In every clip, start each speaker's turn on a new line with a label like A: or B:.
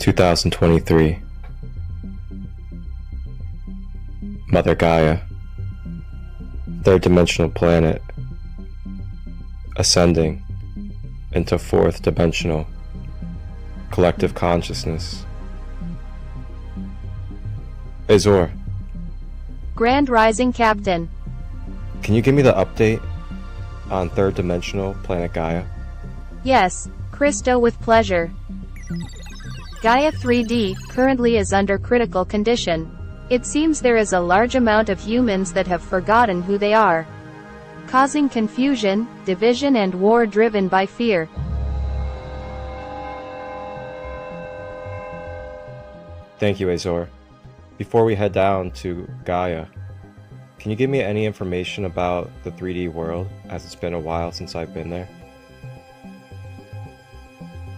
A: 2023. Mother Gaia, third dimensional planet, ascending into fourth dimensional collective consciousness. Azor,
B: Grand Rising Captain.
A: can you give me the update on third dimensional planet Gaia?
B: Yes, Christo, with pleasure. Gaia 3D currently is under critical condition. It seems there is a large amount of humans that have forgotten who they are, causing confusion, division and war driven by fear.
A: Thank you, Azor. Before we head down to Gaia, can you give me any information about the 3D world, as it's been a while since I've been there?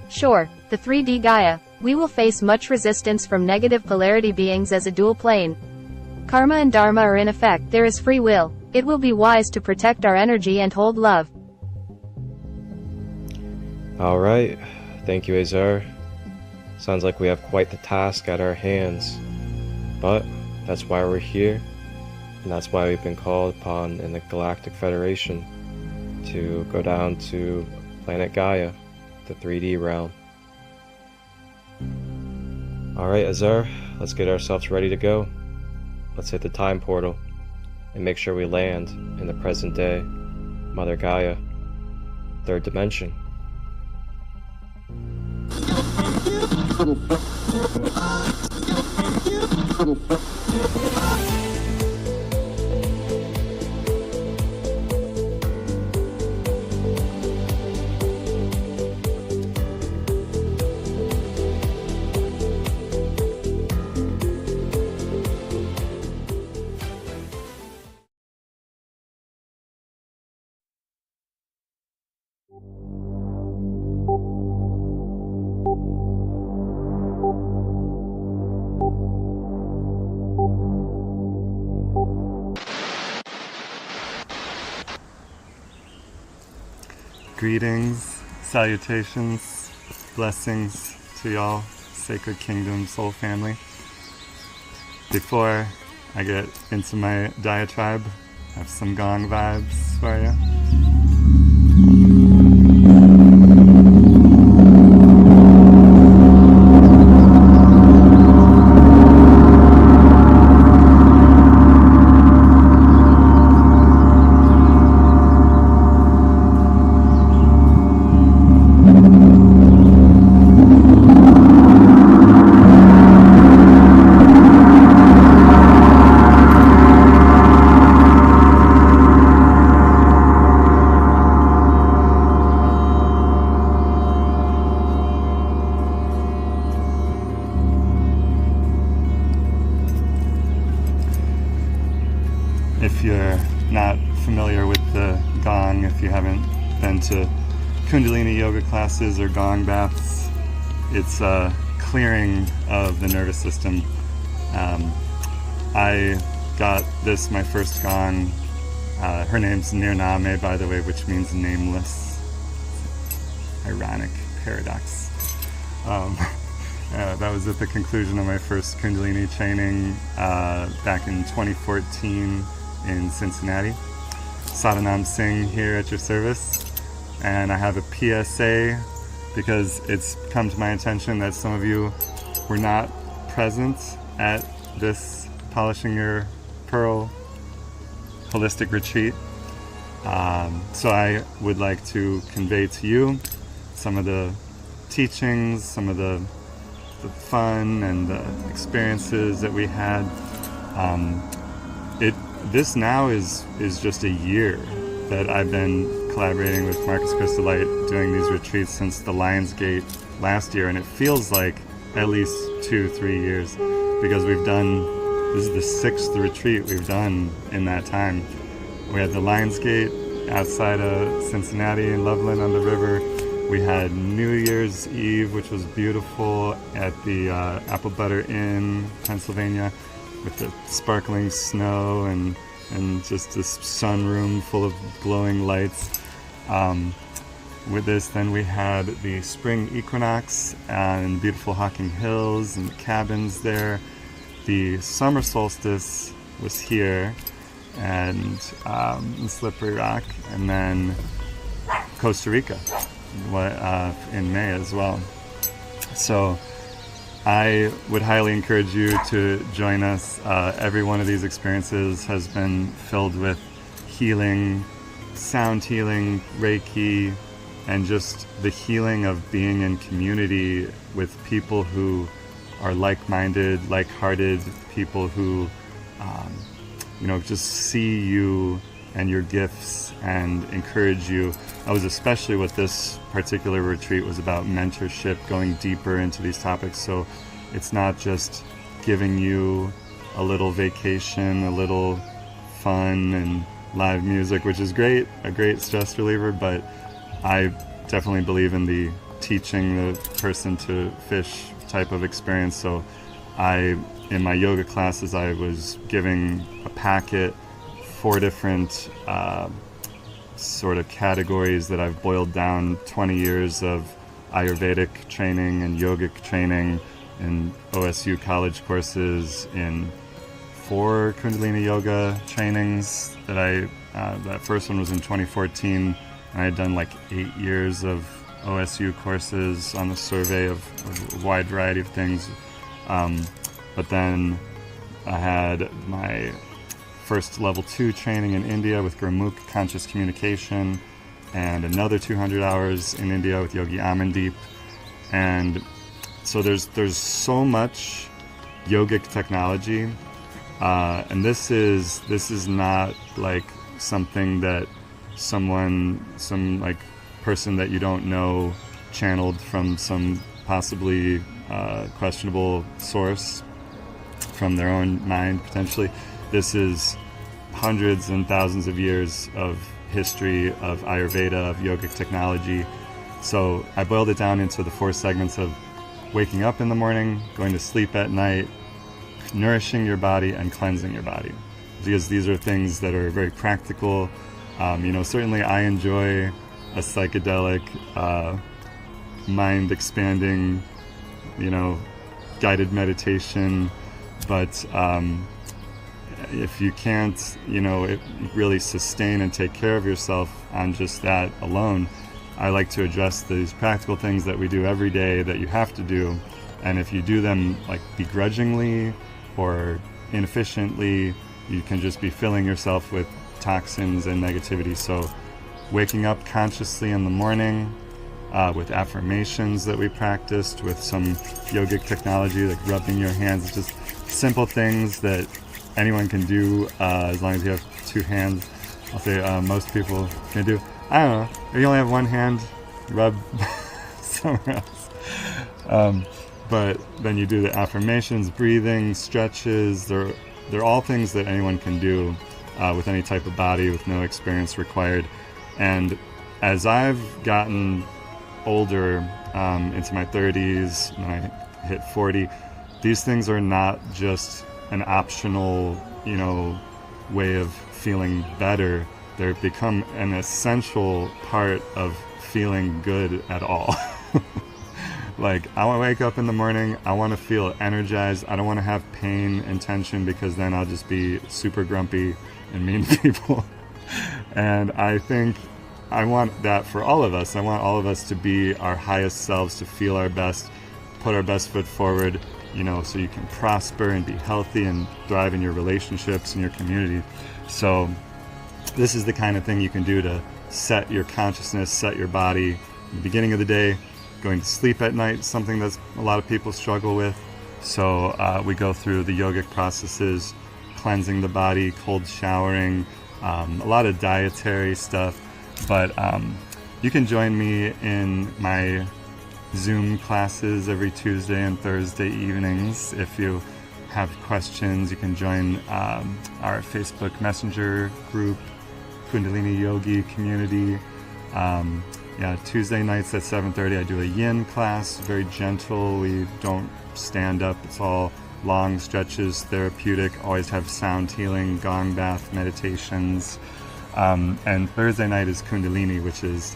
B: Sure, the 3D Gaia. We will face much resistance from negative polarity beings as a dual plane. Karma and Dharma are in effect. There is free will. It will be wise to protect our energy and hold love.
A: Alright, thank you, Azor. Sounds like we have quite the task at our hands. But that's why we're here, and that's why we've been called upon in the Galactic Federation to go down to planet Gaia, the 3D realm. Alright, Azor, let's get ourselves ready to go. Let's hit the time portal and make sure we land in the present day, Mother Gaia, third dimension.
C: Greetings, salutations, blessings to y'all, Sacred Kingdom soul family. Before I get into my diatribe, I have some gong vibes for you. If you're not familiar with the gong, if you haven't been to Kundalini yoga classes or gong baths, it's a clearing of the nervous system. I got this, my first gong. Her name's Lyranisto, by the way, which means nameless. Ironic paradox. That was at the conclusion of my first Kundalini training back in 2014 in Cincinnati. SadaNam Singh here at your service, and I have a PSA because it's come to my attention that some of you were not present at this Polishing Your Pearl holistic retreat. So I would like to convey to you some of the teachings, some of the fun and the experiences that we had. This now is just a year that I've been collaborating with Marcus Christolight doing these retreats since the Lionsgate last year, and it feels like at least 2-3 years because this is the 6th retreat we've done in that time. We had the Lionsgate outside of Cincinnati in Loveland on the river. We had New Year's Eve, which was beautiful, at the Apple Butter Inn, Pennsylvania, with the sparkling snow and just this sunroom full of glowing lights. with this, then we had the spring equinox and beautiful Hocking Hills and cabins there. The summer solstice was here, and Slippery Rock, and then Costa Rica in May as well. So I would highly encourage you to join us. Every one of these experiences has been filled with healing, sound healing, Reiki, and just the healing of being in community with people who are like-minded, like-hearted, people who just see you and your gifts and encourage you. I was especially with this particular retreat was about mentorship, going deeper into these topics. So it's not just giving you a little vacation, a little fun and live music, which is great, a great stress reliever, but I definitely believe in the teaching the person to fish type of experience. So in my yoga classes, I was giving a packet, 4 different sort of categories that I've boiled down 20 years of Ayurvedic training and yogic training in OSU college courses, in 4 Kundalini yoga trainings that first one was in 2014, and I had done like 8 years of OSU courses on the survey of a wide variety of things. But then I had my first level 2 training in India with Gurmukh conscious communication, and another 200 hours in India with Yogi Amandeep. And so there's so much yogic technology, and this is not like something that some like person that you don't know channeled from some possibly questionable source from their own mind potentially. This is hundreds and thousands of years of history of Ayurveda, of yogic technology. So I boiled it down into the 4 segments of waking up in the morning, going to sleep at night, nourishing your body, and cleansing your body. Because these are things that are very practical. Certainly I enjoy a psychedelic, mind-expanding, guided meditation, but if you can't, really sustain and take care of yourself on just that alone, I like to address these practical things that we do every day that you have to do. And if you do them like begrudgingly or inefficiently, you can just be filling yourself with toxins and negativity. So waking up consciously in the morning, with affirmations that we practiced, with some yogic technology like rubbing your hands, just simple things that anyone can do as long as you have 2 hands. I'll say most people can do. I don't know, if you only have 1 hand, rub somewhere else. But then you do the affirmations, breathing, stretches. They're all things that anyone can do with any type of body, with no experience required. And as I've gotten older, into my 30s, when I hit 40, these things are not just an optional, way of feeling better. They've become an essential part of feeling good at all. Like, I want to wake up in the morning, I want to feel energized. I don't want to have pain and tension, because then I'll just be super grumpy and mean to people. And I think I want that for all of us. I want all of us to be our highest selves, to feel our best, put our best foot forward, so you can prosper and be healthy and thrive in your relationships and your community. So this is the kind of thing you can do to set your consciousness, set your body in the beginning of the day. Going to sleep at night, something that a lot of people struggle with. So we go through the yogic processes, cleansing the body, cold showering, a lot of dietary stuff. But you can join me in my Zoom classes every Tuesday and Thursday evenings. If you have questions, you can join our Facebook Messenger group, Kundalini Yogi Community. Tuesday nights at 7:30 I do a yin class, very gentle. We don't stand up, it's all long stretches, therapeutic, always have sound healing, gong bath meditations. And Thursday night is Kundalini, which is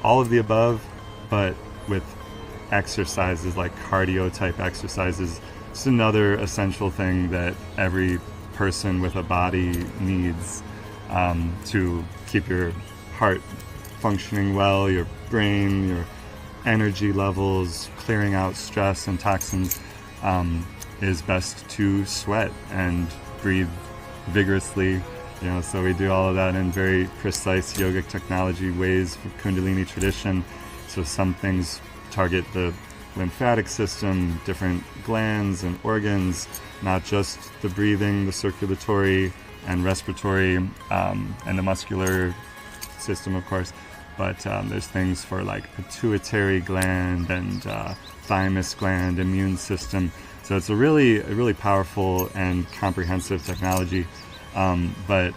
C: all of the above, but with exercises like cardio type exercises. It's another essential thing that every person with a body needs to keep your heart functioning well, your brain, your energy levels, clearing out stress and toxins. Is best to sweat and breathe vigorously. So we do all of that in very precise yogic technology ways for Kundalini tradition. So some things target the lymphatic system, different glands and organs, not just the breathing, the circulatory and respiratory, and the muscular system, of course. But there's things for like pituitary gland and thymus gland, immune system. So it's a really powerful and comprehensive technology. But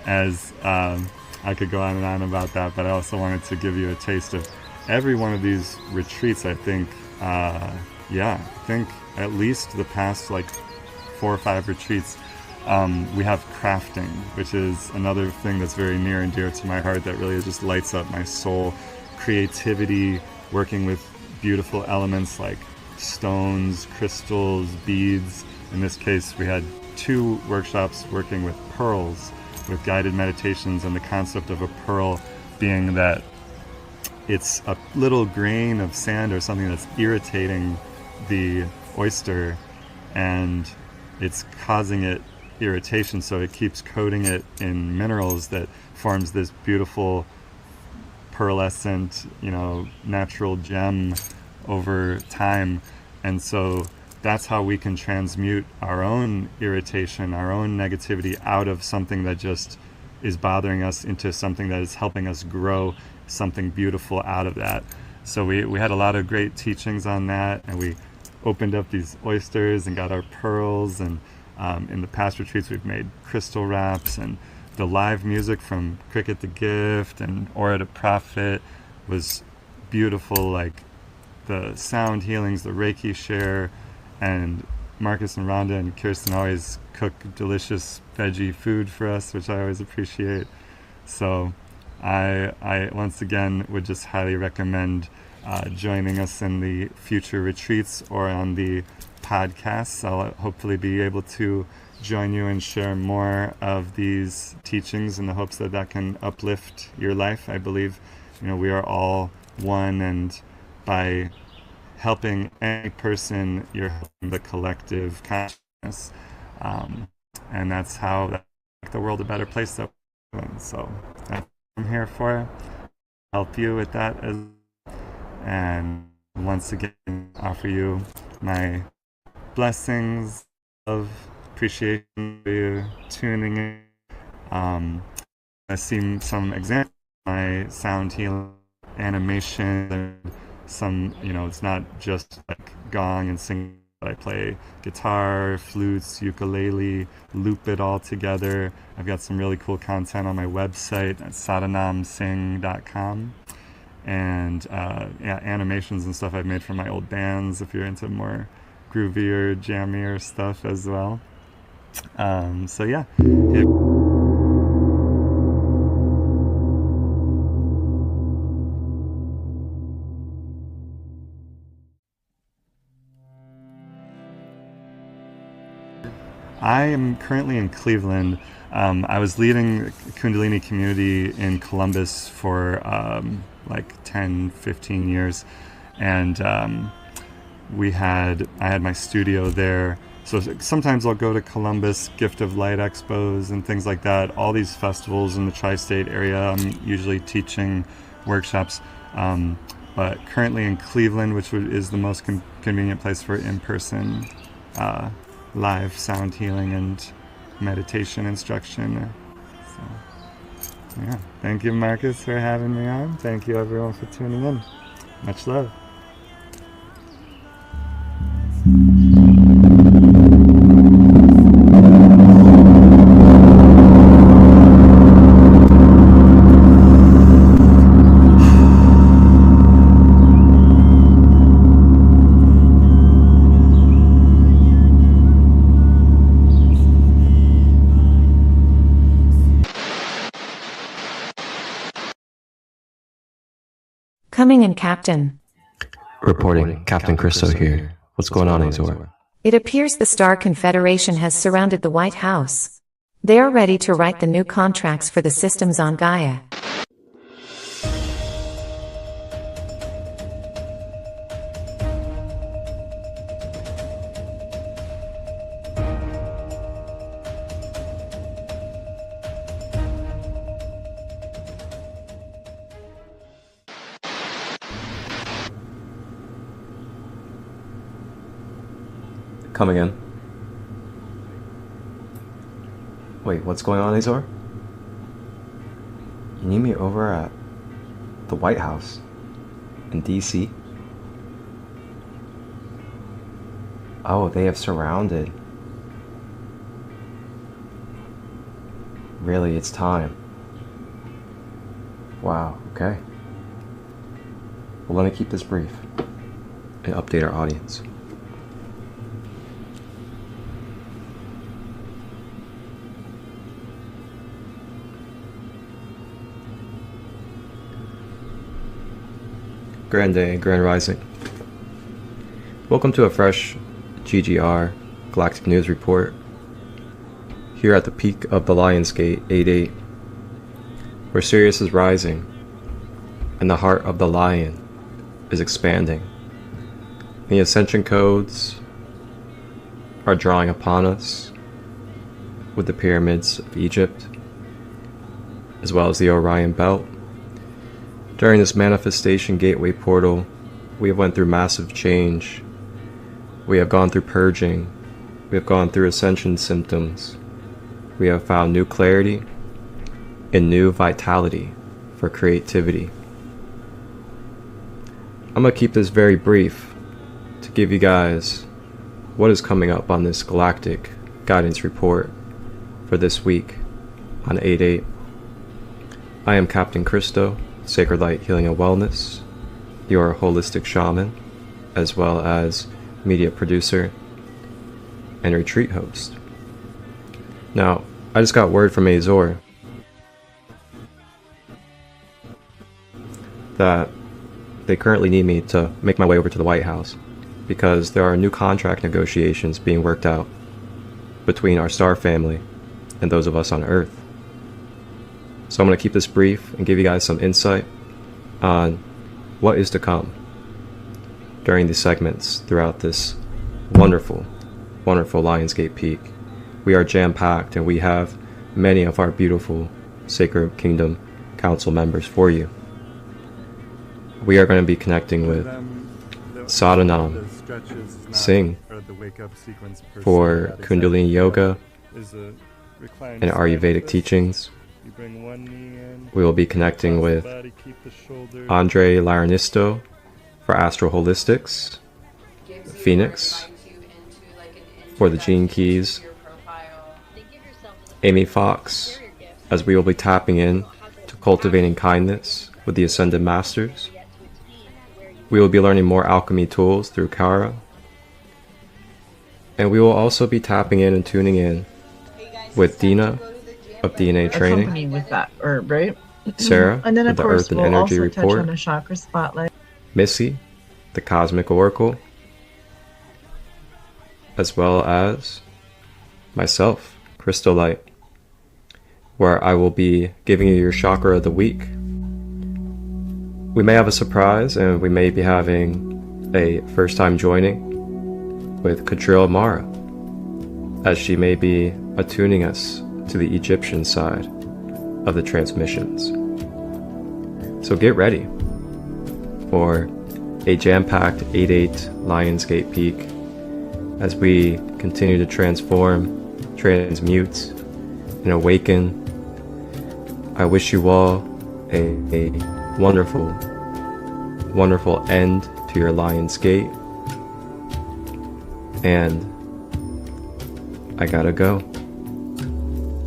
C: as I could go on and on about that, but I also wanted to give you a taste of every one of these retreats. I think at least the past like 4 or 5 retreats, we have crafting, which is another thing that's very near and dear to my heart that really just lights up my soul. Creativity, working with beautiful elements like stones, crystals, beads. In this case, we had 2 workshops working with pearls, with guided meditations, and the concept of a pearl being that it's a little grain of sand or something that's irritating the oyster, and it's causing it irritation, so it keeps coating it in minerals that forms this beautiful pearlescent, natural gem over time. And so that's how we can transmute our own irritation, our own negativity out of something that just is bothering us into something that is helping us grow something beautiful out of that. So we had a lot of great teachings on that, and we opened up these oysters and got our pearls, and in the past retreats we've made crystal wraps, and the live music from Cricket the Gift and Aura to Profit was beautiful, like the sound healings, the Reiki share, and Marcus and Rhonda and Kirsten always cook delicious veggie food for us, which I always appreciate. So I once again would just highly recommend joining us in the future retreats or on the podcasts. I'll hopefully be able to join you and share more of these teachings in the hopes that that can uplift your life. I believe, we are all one, and by helping any person, you're helping the collective consciousness, and that's how that make the world a better place. So that's what I'm here for, help you with that, and once again offer you my blessings of appreciation for you tuning in. I see some examples of my sound healing animation, and some, it's not just like gong and singing, but I play guitar, flutes, ukulele, loop it all together. I've got some really cool content on my website at SadaNamSing.com, and animations and stuff I've made for my old bands if you're into more groovier, jammier stuff as well. So yeah. I am currently in Cleveland. I was leading a Kundalini community in Columbus for like 10, 15 years. And I had my studio there. So sometimes I'll go to Columbus, Gift of Light expos and things like that. All these festivals in the tri-state area, I'm usually teaching workshops. But currently in Cleveland, which is the most convenient place for in-person live sound healing and meditation instruction. So, yeah. Thank you, Marcus, for having me on. Thank you, everyone, for tuning in. Much love.
D: Coming in, Captain.
A: Reporting, Captain Christo here. What's going on, Azor?
D: It appears the Star Confederation has surrounded the White House. They are ready to write the new contracts for the systems on Gaia.
A: Coming in. Wait, what's going on, Azor? You need me over at the White House in DC? Oh, they have surrounded. Really, it's time. Wow, okay. Well, let me keep this brief and update our audience. Grand day, grand rising. Welcome to a fresh GGR, Galactic News Report, here at the peak of the Lion's Gate 8-8, where Sirius is rising, and the heart of the lion is expanding. The ascension codes are drawing upon us with the pyramids of Egypt, as well as the Orion Belt. During this manifestation gateway portal, we have went through massive change. We have gone through purging. We have gone through ascension symptoms. We have found new clarity and new vitality for creativity. I'm going to keep this very brief to give you guys what is coming up on this galactic guidance report for this week on 8-8. I am Captain Christo, Sacred Light Healing and Wellness, your holistic shaman, as well as media producer and retreat host. Now, I just got word from Azor that they currently need me to make my way over to the White House because there are new contract negotiations being worked out between our star family and those of us on Earth. So I'm going to keep this brief and give you guys some insight on what is to come during these segments throughout this wonderful, wonderful Lionsgate Peak. We are jam-packed and we have many of our beautiful Sacred Kingdom Council members for you. We are going to be connecting with SadaNam, Singh for Kundalini Yoga and Ayurvedic teachings. We will be connecting with Lyranisto for Astral Holistics, Phinix for the Gene Keys, Amy Fox, as we will be tapping in to Cultivating Kindness with the Ascended Masters. We will be learning more alchemy tools through Kara. And we will also be tapping in and tuning in with Dina of DNA Training,
E: with that herb, right?
A: Sarah
E: and then
A: with
E: of
A: the
E: course
A: Earth and
E: we'll
A: Energy
E: also
A: Report,
E: touch on a chakra spotlight.
A: Missy, the Cosmic Oracle, as well as myself, Christolight, where I will be giving you your chakra of the week. We may have a surprise and we may be having a first time joining with Kadril Mara, as she may be attuning us to the Egyptian side of the transmissions. So get ready for a jam-packed 8-8 Lionsgate Peak as we continue to transform, transmute, and awaken. I wish you all a wonderful, wonderful end to your Lionsgate. And I gotta go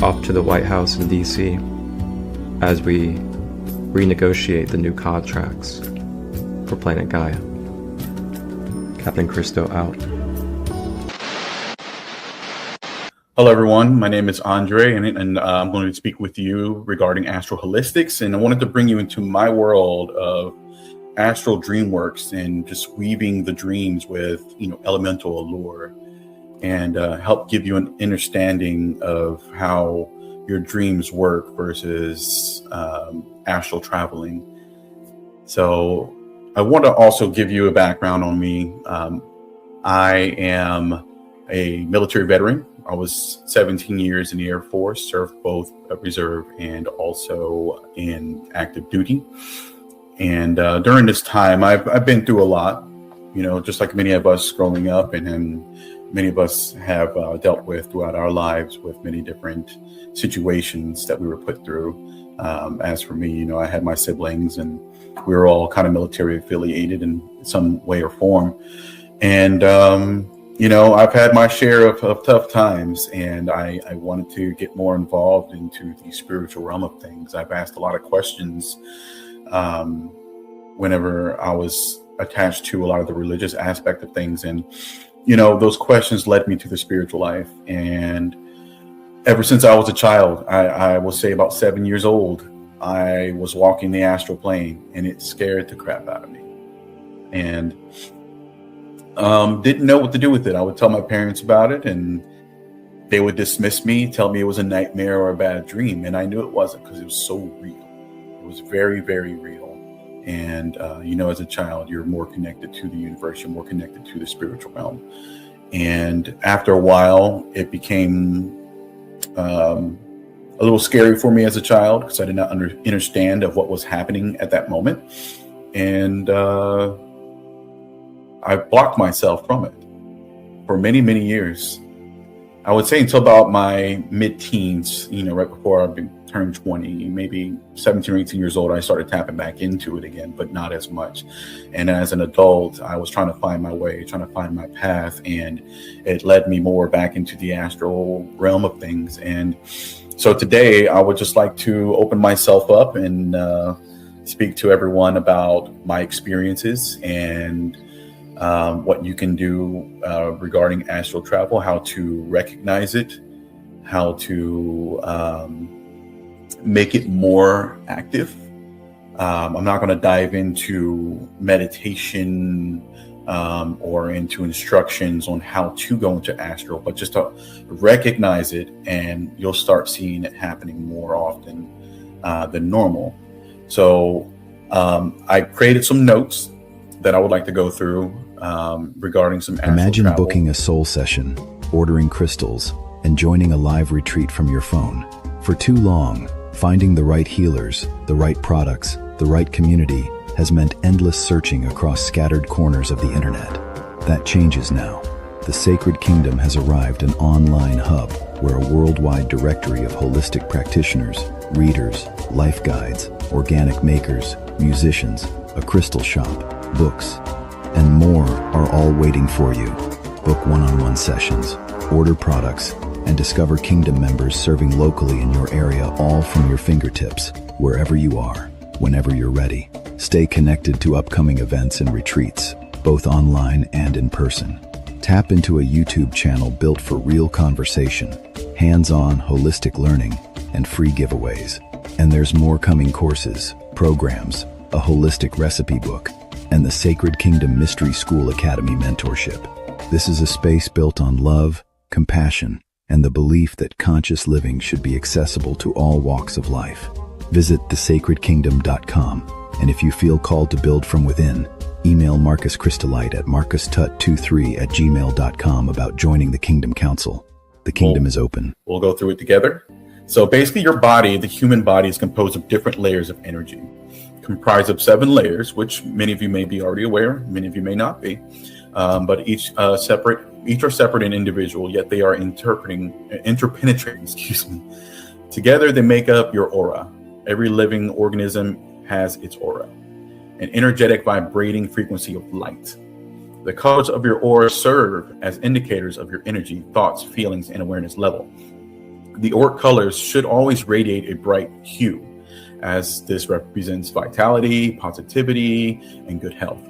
A: off to the White House in DC as we renegotiate the new contracts for planet Gaia. Captain Christo out.
F: Hello everyone, my name is Andre and I'm going to speak with you regarding astral holistics, and I wanted to bring you into my world of astral dream works and just weaving the dreams with, elemental allure, and help give you an understanding of how your dreams work versus astral traveling. So I want to also give you a background on me. I am a military veteran. I was 17 years in the Air Force, served both reserve and also in active duty. And during this time, I've been through a lot, just like many of us growing up, and many of us have dealt with throughout our lives with many different situations that we were put through. As for me, I had my siblings, and we were all kind of military affiliated in some way or form. And, I've had my share of tough times, and I wanted to get more involved into the spiritual realm of things. I've asked a lot of questions whenever I was attached to a lot of the religious aspect of things. And, those questions led me to the spiritual life. And ever since I was a child, I will say about 7 years old, I was walking the astral plane, and it scared the crap out of me. And didn't know what to do with it. I would tell my parents about it, and they would dismiss me, tell me it was a nightmare or a bad dream. And I knew it wasn't, because it was so real. It was very, very real. And, as a child, you're more connected to the universe. You're more connected to the spiritual realm. And after a while, it became a little scary for me as a child, because I did not understand of what was happening at that moment. And I blocked myself from it for many, many years. I would say until about my mid-teens, right before I turned 20, maybe 17 or 18 years old, I started tapping back into it again, but not as much. And as an adult, I was trying to find my way, trying to find my path, and it led me more back into the astral realm of things. And so today, I would just like to open myself up and speak to everyone about my experiences and what you can do regarding astral travel, how to recognize it, how to make it more active. I'm not going to dive into meditation or into instructions on how to go into astral, but just to recognize it, and you'll start seeing it happening more often than normal. So I created some notes that I would like to go through regarding some astral
G: Imagine
F: travel.
G: booking a soul session, ordering crystals, and joining a live retreat from your phone. For too long, finding the right healers, the right products, the right community has meant endless searching across scattered corners of the internet. That changes now. The Sacred Kingdom has arrived, an online hub where a worldwide directory of holistic practitioners, readers, life guides, organic makers, musicians, a crystal shop, books, and more are all waiting for you. Book one-on-one sessions, order products, and discover Kingdom members serving locally in your area, all from your fingertips, wherever you are, whenever you're ready. Stay connected to upcoming events and retreats, both online and in person. Tap into a YouTube channel built for real conversation, hands-on holistic learning, and free giveaways. And there's more coming: courses, programs, a holistic recipe book, and the Sacred Kingdom Mystery School Academy mentorship. This is a space built on love, compassion, and the belief that conscious living should be accessible to all walks of life. Visit thesacredkingdom.com, and if you feel called to build from within, email Marcus Christolight at marcustut23@gmail.com about joining the Kingdom Council. The Kingdom is open.
F: We'll go through it together. So basically, your body, the human body, is composed of different layers of energy, comprised of 7 layers, which many of you may be already aware, many of you may not be, but each are separate and individual, yet they are interpenetrating, Together, they make up your aura. Every living organism has its aura, an energetic vibrating frequency of light. The colors of your aura serve as indicators of your energy, thoughts, feelings, and awareness level. The auric colors should always radiate a bright hue, as this represents vitality, positivity, and good health.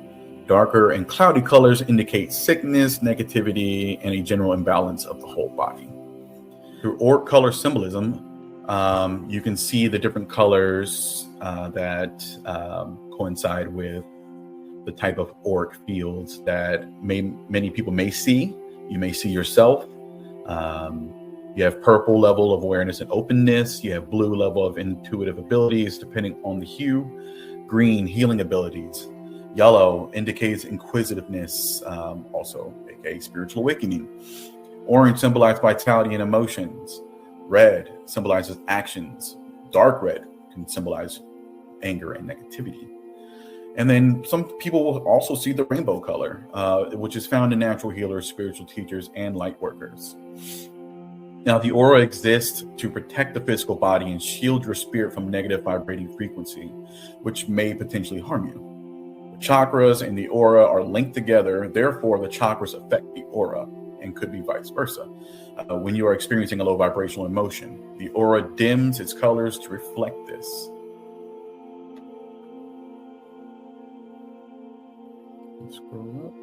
F: Darker and cloudy colors indicate sickness, negativity, and a general imbalance of the whole body. Through auric color symbolism, you can see the different colors that coincide with the type of auric fields that many people may see. You may see yourself. You have purple level of awareness and openness. You have blue level of intuitive abilities, depending on the hue. Green, healing abilities. Yellow indicates inquisitiveness, also aka spiritual awakening. Orange symbolizes vitality and emotions. Red symbolizes actions. Dark red can symbolize anger and negativity. And then some people will also see the rainbow color, which is found in natural healers, spiritual teachers, and light workers. Now, the aura exists to protect the physical body and shield your spirit from negative vibrating frequency, which may potentially harm you. The chakras and the aura are linked together. Therefore, the chakras affect the aura, and could be vice versa. When you are experiencing a low vibrational emotion, the aura dims its colors to reflect this. Let's scroll up.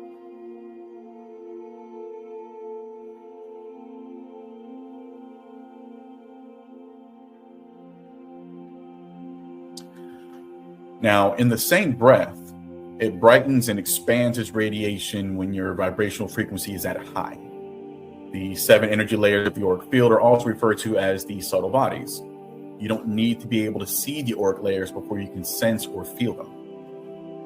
F: Now, in the same breath, it brightens and expands its radiation when your vibrational frequency is at a high. The 7 energy layers of the auric field are also referred to as the subtle bodies. You don't need to be able to see the auric layers before you can sense or feel them.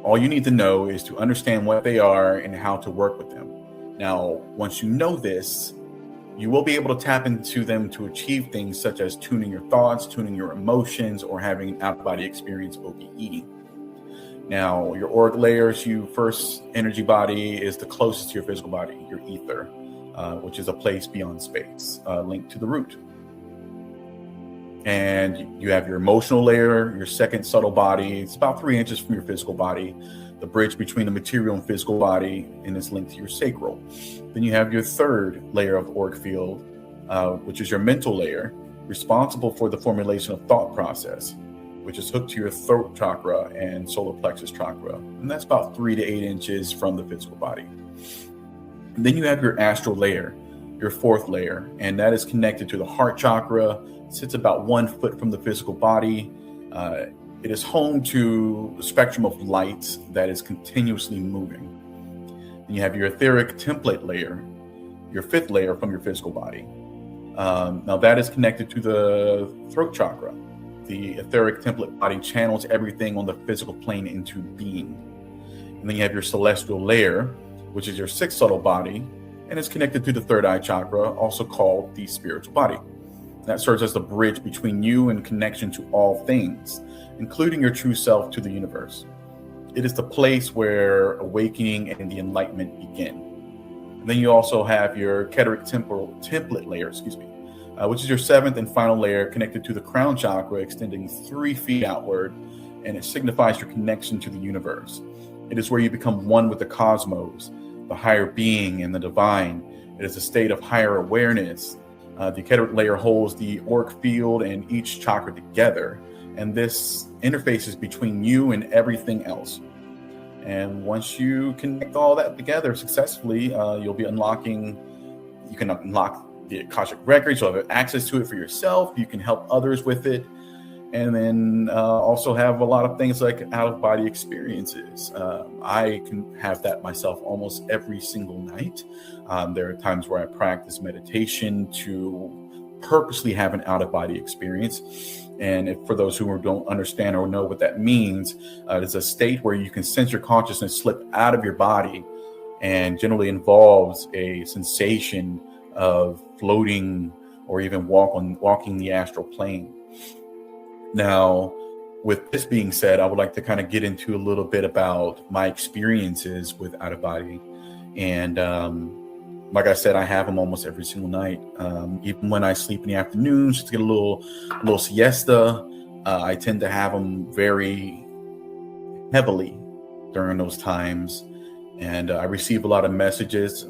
F: All you need to know is to understand what they are and how to work with them. Now, once you know this, you will be able to tap into them to achieve things such as tuning your thoughts, tuning your emotions, or having an out-of-body experience, OBE. Now, your auric layers, your first energy body is the closest to your physical body, your ether, which is a place beyond space, linked to the root. And you have your emotional layer, your second subtle body. It's about 3 inches from your physical body, the bridge between the material and physical body, and it's linked to your sacral. Then you have your third layer of auric field, which is your mental layer, responsible for the formulation of thought process, which is hooked to your throat chakra and solar plexus chakra. And that's about 3 to 8 inches from the physical body. And then you have your astral layer, your fourth layer, and that is connected to the heart chakra. It sits about 1 foot from the physical body. It is home to the spectrum of light that is continuously moving. Then you have your etheric template layer, your fifth layer from your physical body. Now that is connected to the throat chakra. The etheric template body channels everything on the physical plane into being. And then you have your celestial layer, which is your sixth subtle body, and it's connected to the third eye chakra, also called the spiritual body. That serves as the bridge between you and connection to all things, including your true self to the universe. It is the place where awakening and the enlightenment begin. And then you also have your Keteric template layer, which is your seventh and final layer, connected to the crown chakra, extending 3 feet outward, and it signifies your connection to the universe. It is where you become one with the cosmos, the higher being, and the divine. It is a state of higher awareness. The Keteric layer holds the auric field and each chakra together, and this interfaces between you and everything else. And once you connect all that together successfully, you can unlock the Akashic records. You'll have access to it for yourself. You can help others with it. And then also have a lot of things like out-of-body experiences. I can have that myself almost every single night. There are times where I practice meditation to purposely have an out-of-body experience. And for those who don't understand or know what that means, it's a state where you can sense your consciousness slip out of your body, and generally involves a sensation of floating or even walking the astral plane. Now, with this being said, I would like to kind of get into a little bit about my experiences with out of body. And like I said, I have them almost every single night. Even when I sleep in the afternoons, just to get a little siesta, I tend to have them very heavily during those times. And I receive a lot of messages,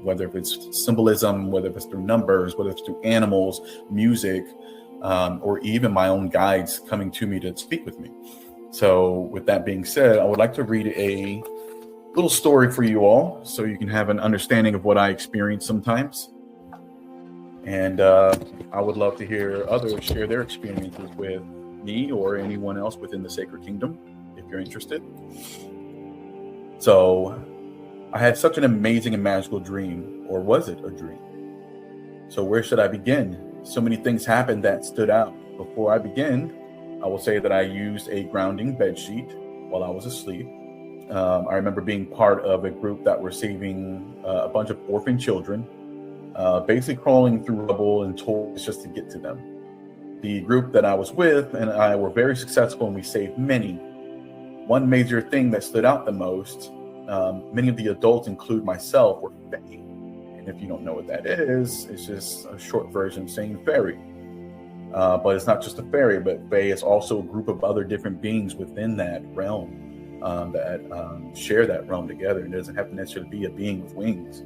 F: whether it's symbolism, whether it's through numbers, whether it's through animals, music, or even my own guides coming to me to speak with me. So with that being said, I would like to read a little story for you all so you can have an understanding of what I experience sometimes. And I would love to hear others share their experiences with me or anyone else within the Sacred Kingdom, if you're interested. So I had such an amazing and magical dream, or was it a dream? So where should I begin? So many things happened that stood out. Before I begin, I will say that I used a grounding bed sheet while I was asleep. I remember being part of a group that were saving a bunch of orphan children, basically crawling through rubble and toys just to get to them. The group that I was with and I were very successful, and we saved many. One major thing that stood out the most, many of the adults, include myself, were fae. And if you don't know what that is, it's just a short version of saying fairy. But it's not just a fairy, but fae is also a group of other different beings within that realm that share that realm together. It doesn't have to necessarily be a being with wings.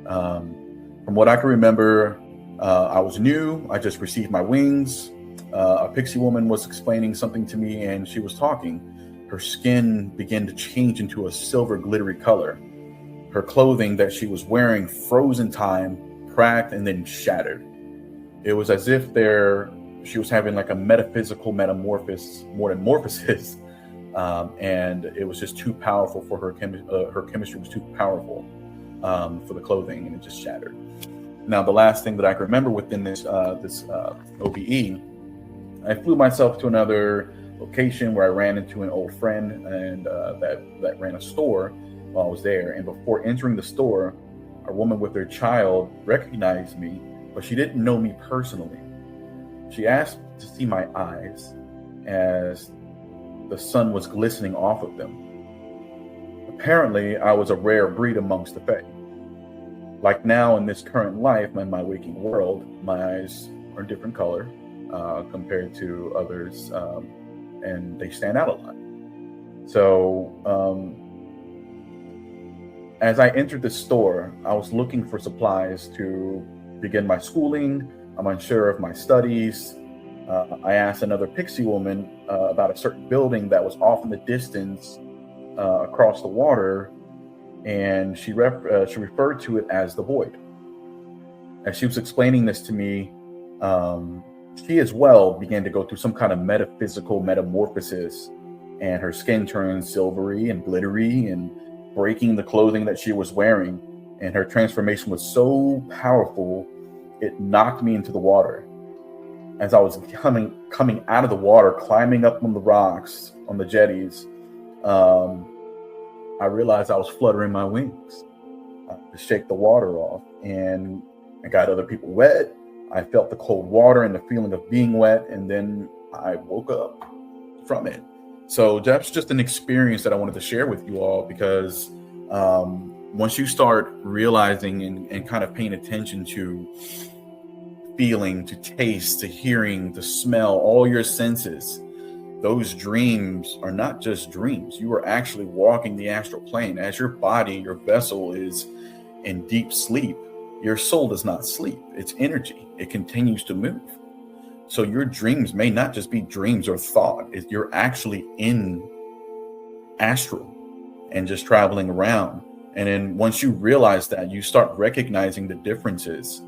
F: From what I can remember, I was new. I just received my wings. A pixie woman was explaining something to me, and she was talking. Her skin began to change into a silver glittery color. Her clothing that she was wearing froze in time, cracked, and then shattered. It was as if she was having like a metaphysical metamorphosis, and it was just too powerful for her. Her chemistry was too powerful for the clothing, and it just shattered. Now, the last thing that I can remember within this OBE, I flew myself to another location where I ran into an old friend, and that ran a store while I was there. And before entering the store, a woman with her child recognized me, but she didn't know me personally. She asked to see my eyes as the sun was glistening off of them. Apparently, I was a rare breed amongst the fae. Like now in this current life, in my waking world, my eyes are a different color compared to others, and they stand out a lot. So as I entered the store, I was looking for supplies to begin my schooling. I'm unsure of my studies. I asked another pixie woman about a certain building that was off in the distance across the water, and she referred to it as the Void. As she was explaining this to me, she as well began to go through some kind of metaphysical metamorphosis, and her skin turned silvery and glittery and breaking the clothing that she was wearing. And her transformation was so powerful, it knocked me into the water. As I was coming out of the water, climbing up on the rocks, on the jetties, I realized I was fluttering my wings to shake the water off, and I got other people wet. I felt the cold water and the feeling of being wet, and then I woke up from it. So that's just an experience that I wanted to share with you all, because once you start realizing and kind of paying attention to feeling, to taste, to hearing, to smell, all your senses, those dreams are not just dreams. You are actually walking the astral plane. As your body, your vessel is in deep sleep, your soul does not sleep. It's energy. It continues to move. So your dreams may not just be dreams or thought. You're actually in astral and just traveling around. And then once you realize that, you start recognizing the differences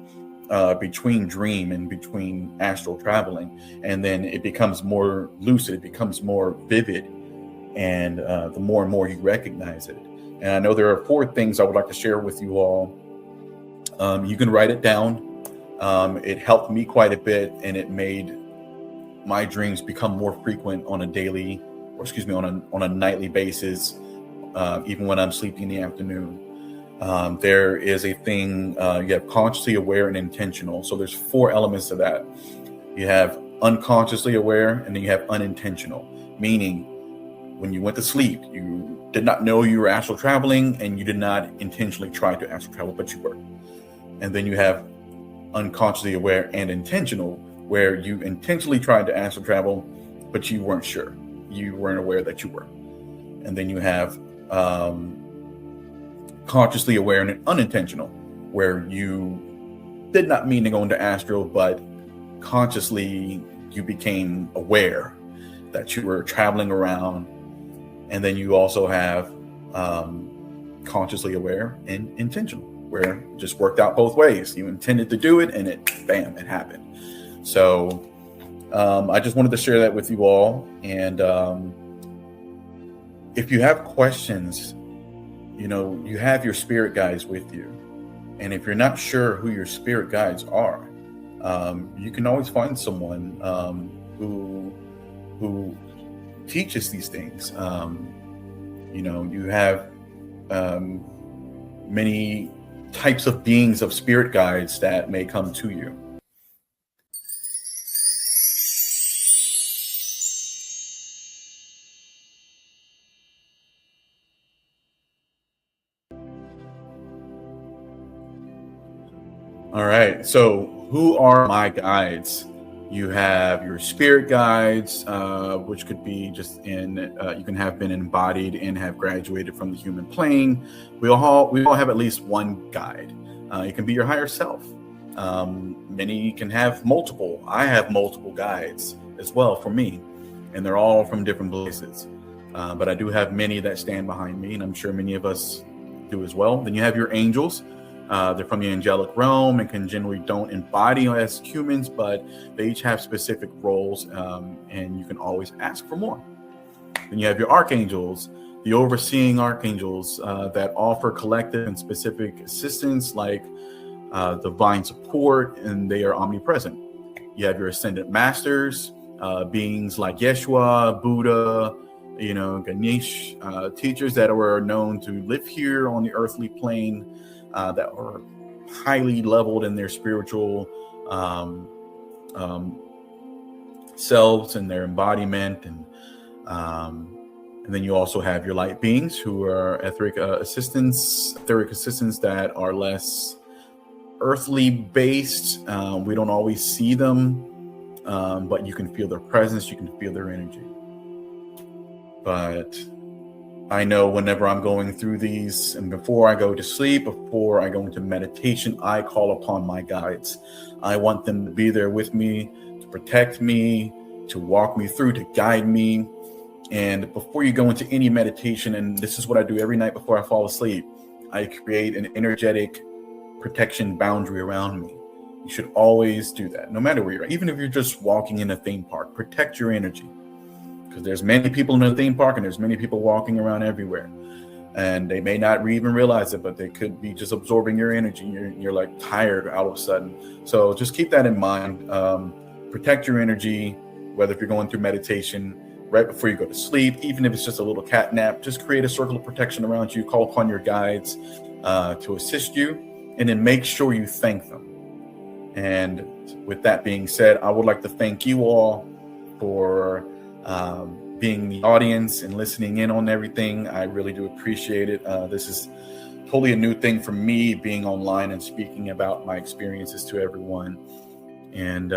F: between dream and between astral traveling. And then it becomes more lucid, it becomes more vivid. And the more and more you recognize it. And I know there are 4 things I would like to share with you all. You can write it down. It helped me quite a bit, and it made my dreams become more frequent on a daily, or excuse me, on a nightly basis, even when I'm sleeping in the afternoon. There is a thing, you have consciously aware and intentional. So there's 4 elements to that. You have unconsciously aware, and then you have unintentional, meaning when you went to sleep, you did not know you were astral traveling, and you did not intentionally try to astral travel, but you were. And then you have unconsciously aware and intentional, where you intentionally tried to astral travel, but you weren't sure. You weren't aware that you were. And then you have consciously aware and unintentional, where you did not mean to go into astral, but consciously you became aware that you were traveling around. And then you also have consciously aware and intentional, where it just worked out both ways. You intended to do it, and it happened. So I just wanted to share that with you all. And if you have questions, you have your spirit guides with you. And if you're not sure who your spirit guides are, you can always find someone who teaches these things. You have many types of beings of spirit guides that may come to you. All right, so who are my guides? You have your spirit guides, which could be just you can have been embodied and have graduated from the human plane. We all have at least one guide. It can be your higher self. Many can have multiple. I have multiple guides as well for me, and they're all from different places. But I do have many that stand behind me, and I'm sure many of us do as well. Then you have your angels. They're from the angelic realm and can generally don't embody as humans, but they each have specific roles, and you can always ask for more. Then you have your archangels, the overseeing archangels that offer collective and specific assistance, like divine support, and they are omnipresent. You have your ascended masters, beings like Yeshua, Buddha, Ganesh, teachers that were known to live here on the earthly plane, that are highly leveled in their spiritual selves and their embodiment, and then you also have your light beings, who are etheric assistants that are less earthly based. We don't always see them, but you can feel their presence, you can feel their energy. But I know whenever I'm going through these, and before I go to sleep, before I go into meditation, I call upon my guides. I want them to be there with me, to protect me, to walk me through, to guide me. And before you go into any meditation, and this is what I do every night before I fall asleep, I create an energetic protection boundary around me. You should always do that, no matter where you're at. Even if you're just walking in a theme park, protect your energy. Because there's many people in a theme park, and there's many people walking around everywhere, and they may not even realize it, but they could be just absorbing your energy. You're like tired all of a sudden. So just keep that in mind. Protect your energy, whether if you're going through meditation, right before you go to sleep, even if it's just a little cat nap, just create a circle of protection around you. Call upon your guides to assist you, and then make sure you thank them. And with that being said, I would like to thank you all for being the audience and listening in on everything. I really do appreciate it. This is totally a new thing for me, being online and speaking about my experiences to everyone. And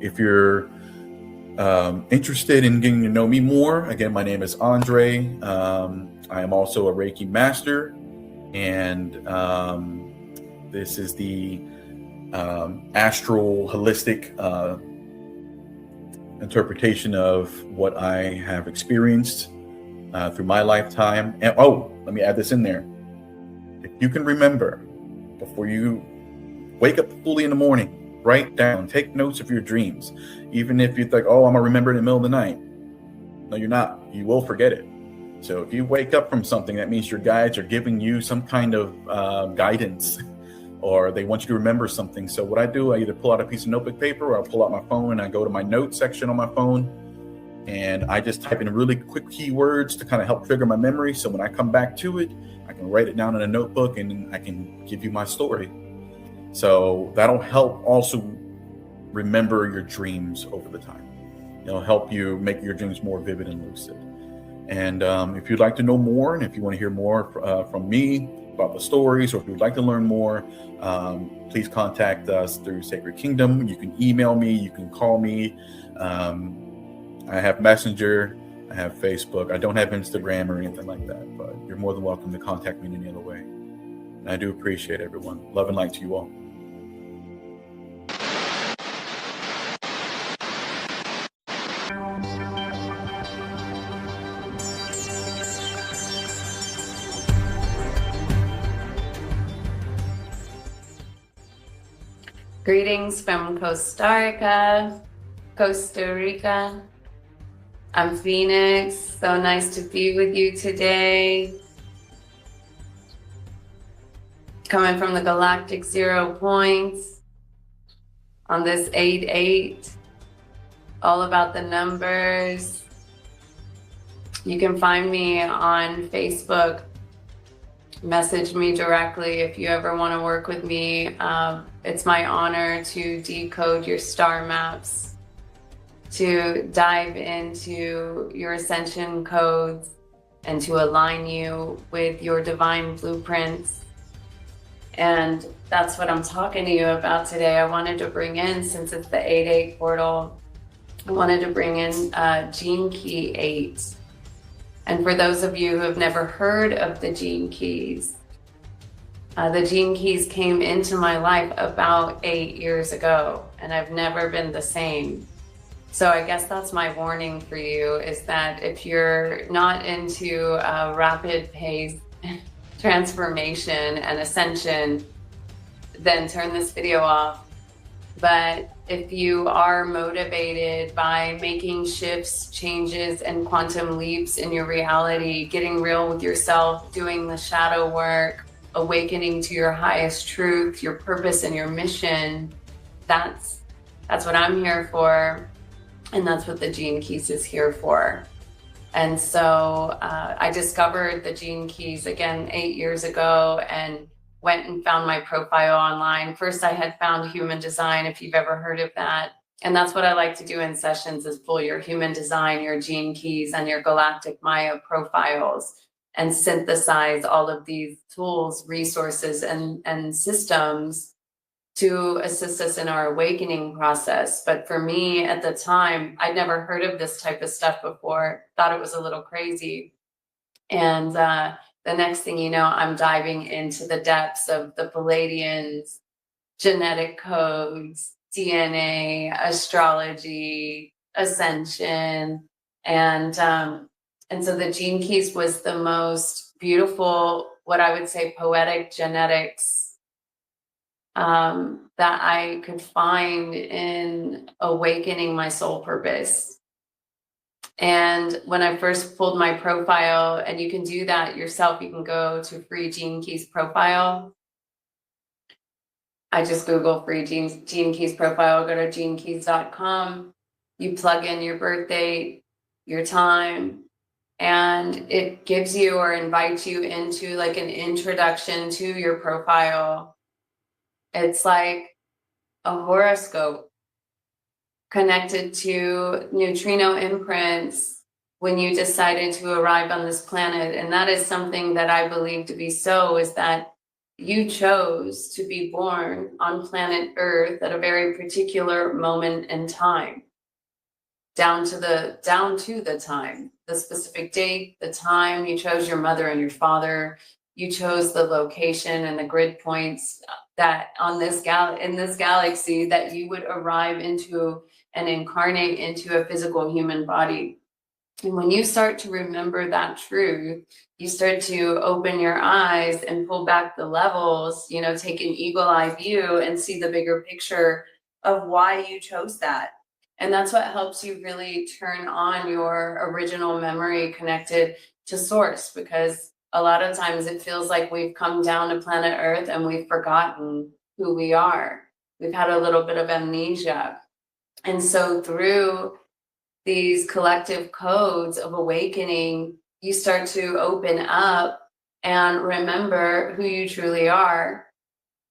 F: if you're interested in getting to know me more, again, my name is Andre. I am also a Reiki master, and this is the astral holistic interpretation of what I have experienced through my lifetime. And let me add this in there. If you can remember, before you wake up fully in the morning, write down, take notes of your dreams. Even if you think, I'm gonna remember it in the middle of the night. No, you're not. You will forget it. So if you wake up from something, that means your guides are giving you some kind of guidance, or they want you to remember something. So what I do, I either pull out a piece of notebook paper, or I'll pull out my phone and I go to my notes section on my phone, and I just type in really quick keywords to kind of help trigger my memory. So when I come back to it, I can write it down in a notebook and I can give you my story. So that'll help also remember your dreams over the time. It'll help you make your dreams more vivid and lucid. And if you'd like to know more, and if you want to hear more from me about the stories, or if you'd like to learn more, please contact us through Sacred Kingdom. You can email me, you can call me. I have Messenger, I have Facebook. I don't have Instagram or anything like that, but you're more than welcome to contact me in any other way. And I do appreciate everyone. Love and light to you all.
H: Greetings from Costa Rica. I'm Phinix. So nice to be with you today. coming from the Galactic 0 points on this 8-8. All about the numbers. You can find me on Facebook. Message me directly if you ever want to work with me. It's my honor to decode your star maps, to dive into your ascension codes, and to align you with your divine blueprints. And that's what I'm talking to you about today. I wanted to bring in, since it's the 8-8 portal, I wanted to bring in Gene Key 8. And for those of you who have never heard of the Gene Keys, the Gene Keys came into my life about 8 years ago, and I've never been the same. So I guess that's my warning for you, is that if you're not into rapid pace transformation and ascension, then turn this video off. But if you are motivated by making shifts, changes, and quantum leaps in your reality, getting real with yourself, doing the shadow work, awakening to your highest truth, your purpose and your mission, that's what I'm here for. And that's what the Gene Keys is here for. And so I discovered the Gene Keys again 8 years ago and went and found my profile online. First, I had found human design, if you've ever heard of that. And that's what I like to do in sessions, is pull your human design, your Gene Keys, and your Galactic Maya profiles and synthesize all of these tools, resources, and systems to assist us in our awakening process. But for me at the time, I'd never heard of this type of stuff before, thought it was a little crazy. And the next thing you know, I'm diving into the depths of the Palladians, genetic codes, DNA, astrology, ascension. And so the Gene Keys was the most beautiful, what I would say, poetic genetics that I could find in awakening my soul purpose. And when I first pulled my profile, and you can do that yourself, you can go to free Gene Keys profile. I just Google free Gene Keys profile, go to genekeys.com. You plug in your birth date, your time, and it gives you or invites you into like an introduction to your profile. It's like a horoscope connected to neutrino imprints when you decided to arrive on this planet. And that is something that I believe to be so, is that you chose to be born on planet Earth at a very particular moment in time, down to the time, the specific date, the time. You chose your mother and your father. You chose the location and the grid points that in this galaxy that you would arrive into and incarnate into a physical human body. And when you start to remember that truth, you start to open your eyes and pull back the levels, take an eagle eye view and see the bigger picture of why you chose that. And that's what helps you really turn on your original memory connected to source, because a lot of times it feels like we've come down to planet Earth and we've forgotten who we are. We've had a little bit of amnesia. And so through these collective codes of awakening, you start to open up and remember who you truly are.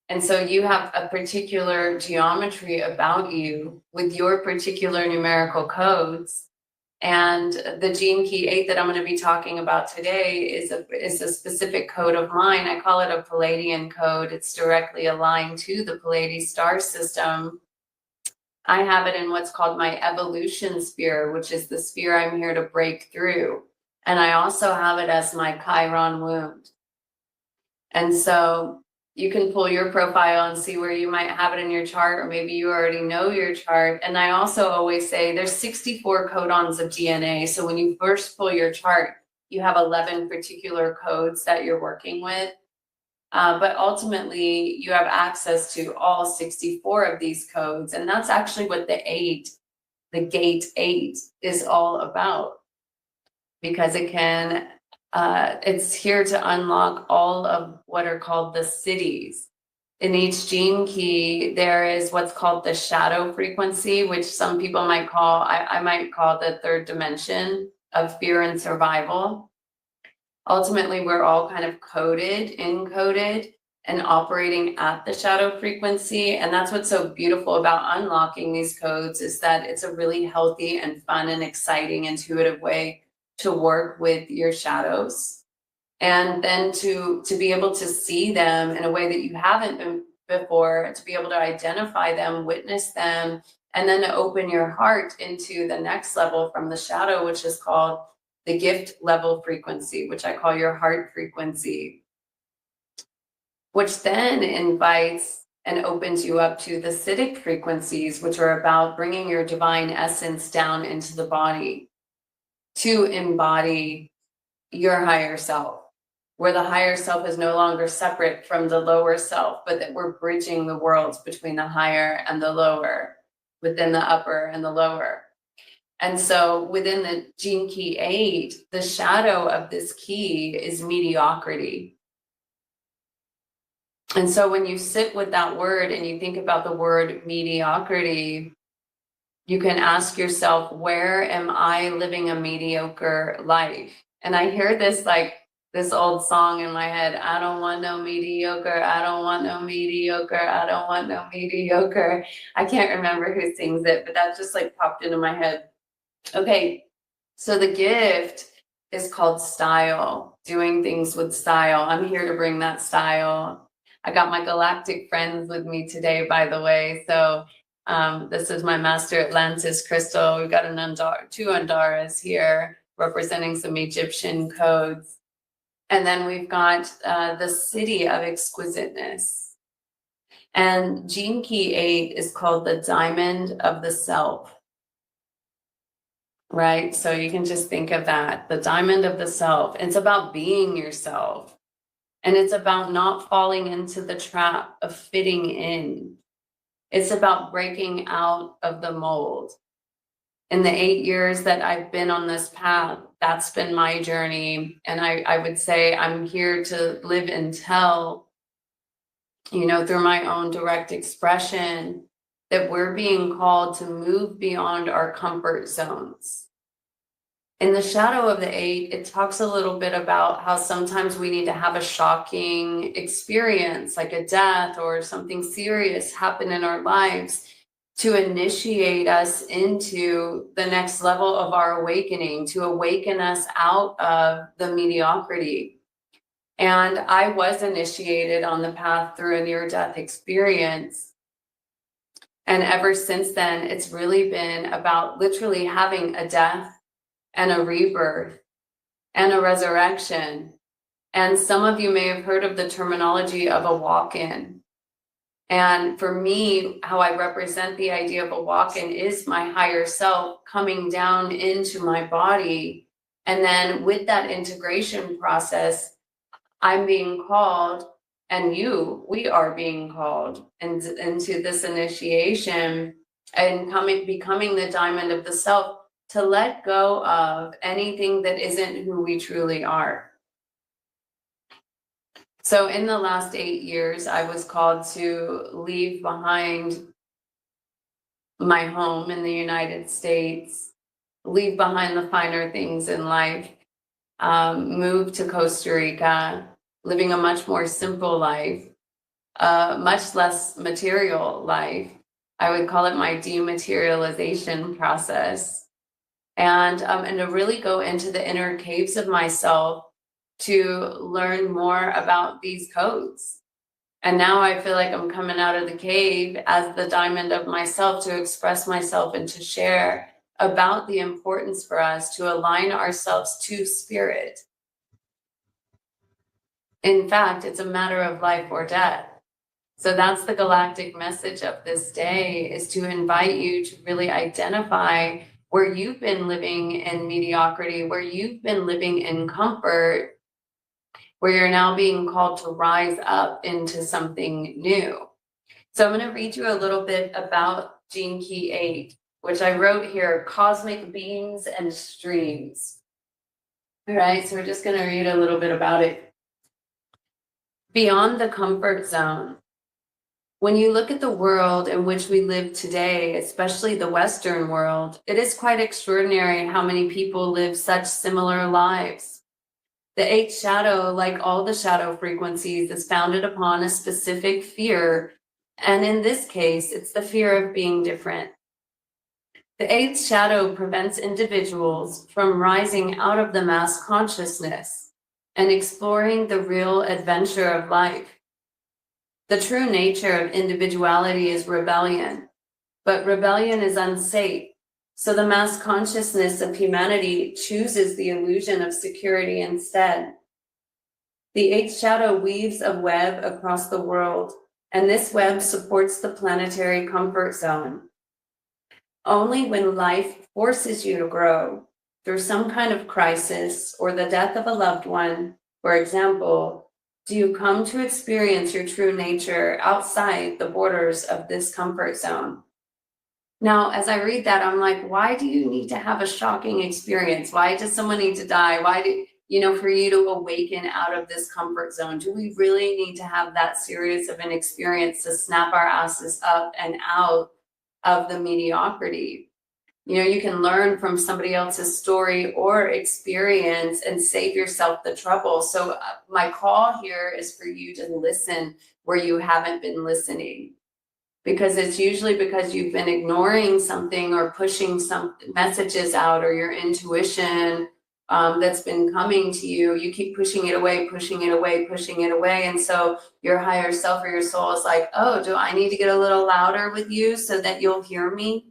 H: And so you have a particular geometry about you with your particular numerical codes. And the Gene Key 8 that I'm going to be talking about today is a specific code of mine. I call it a Palladian code. It's directly aligned to the Pleiades star system. I have it in what's called my evolution sphere, which is the sphere I'm here to break through. And I also have it as my Chiron wound. And so you can pull your profile and see where you might have it in your chart, or maybe you already know your chart. And I also always say there's 64 codons of DNA. So when you first pull your chart, you have 11 particular codes that you're working with. But ultimately, you have access to all 64 of these codes. And that's actually what the gate 8 is all about, because it can It's here to unlock all of what are called the cities. In each gene key, there is what's called the shadow frequency, which some people might call, I might call the third dimension of fear and survival. Ultimately, we're all kind of encoded, and operating at the shadow frequency. And that's what's so beautiful about unlocking these codes, is that it's a really healthy and fun and exciting, intuitive way to work with your shadows. And then to be able to see them in a way that you haven't been before, to be able to identify them, witness them, and then to open your heart into the next level from the shadow, which is called the gift level frequency, which I call your heart frequency, which then invites and opens you up to the Siddhic frequencies, which are about bringing your divine essence down into the body to embody your higher self, where the higher self is no longer separate from the lower self, but that we're bridging the worlds between the higher and the lower, within the upper and the lower. And so within the gene key 8, the shadow of this key is mediocrity. And so when you sit with that word and you think about the word mediocrity, you can ask yourself, where am I living a mediocre life? And I hear this like this old song in my head, I don't want no mediocre, I don't want no mediocre, I don't want no mediocre. I can't remember who sings it, but that just like popped into my head. Okay, so the gift is called style, doing things with style. I'm here to bring that style. I got my galactic friends with me today, by the way. So this is my master Atlantis crystal. We've got two Andaras here representing some Egyptian codes. And then we've got the city of exquisiteness. And gene key 8 is called the diamond of the self. Right? So you can just think of that, the diamond of the self. It's about being yourself. And it's about not falling into the trap of fitting in. It's about breaking out of the mold. In the 8 years that I've been on this path, that's been my journey. And I would say I'm here to live and tell, through my own direct expression, that we're being called to move beyond our comfort zones. In the shadow of the 8, it talks a little bit about how sometimes we need to have a shocking experience, like a death or something serious happen in our lives, to initiate us into the next level of our awakening, to awaken us out of the mediocrity. And I was initiated on the path through a near-death experience. And ever since then, it's really been about literally having a death and a rebirth and a resurrection. And some of you may have heard of the terminology of a walk-in. And for me, how I represent the idea of a walk-in is my higher self coming down into my body. And then with that integration process, I'm being called, and we are being called into this initiation and becoming the diamond of the self, to let go of anything that isn't who we truly are. So in the last 8 years, I was called to leave behind my home in the United States, leave behind the finer things in life, move to Costa Rica, living a much more simple life, much less material life. I would call it my dematerialization process. And to really go into the inner caves of myself to learn more about these codes. And now I feel like I'm coming out of the cave as the diamond of myself, to express myself and to share about the importance for us to align ourselves to spirit. In fact, it's a matter of life or death. So that's the galactic message of this day, is to invite you to really identify where you've been living in mediocrity, where you've been living in comfort, where you're now being called to rise up into something new. So I'm going to read you a little bit about Gene Key 8, which I wrote here, cosmic beams and streams. All right, so we're just going to read a little bit about it. Beyond the comfort zone. When you look at the world in which we live today, especially the Western world, it is quite extraordinary how many people live such similar lives. The eighth shadow, like all the shadow frequencies, is founded upon a specific fear. And in this case, it's the fear of being different. The eighth shadow prevents individuals from rising out of the mass consciousness and exploring the real adventure of life. The true nature of individuality is rebellion, but rebellion is unsafe. So the mass consciousness of humanity chooses the illusion of security instead. The eighth shadow weaves a web across the world, and this web supports the planetary comfort zone. Only when life forces you to grow through some kind of crisis or the death of a loved one, for example, do you come to experience your true nature outside the borders of this comfort zone. Now, as I read that, I'm like, why do you need to have a shocking experience? Why does someone need to die? Why do, for you to awaken out of this comfort zone? Do we really need to have that serious of an experience to snap our asses up and out of the mediocrity? You can learn from somebody else's story or experience and save yourself the trouble. So my call here is for you to listen where you haven't been listening, because it's usually because you've been ignoring something or pushing some messages out, or your intuition that's been coming to you. You keep pushing it away, pushing it away, pushing it away. And so your higher self or your soul is like, oh, do I need to get a little louder with you so that you'll hear me?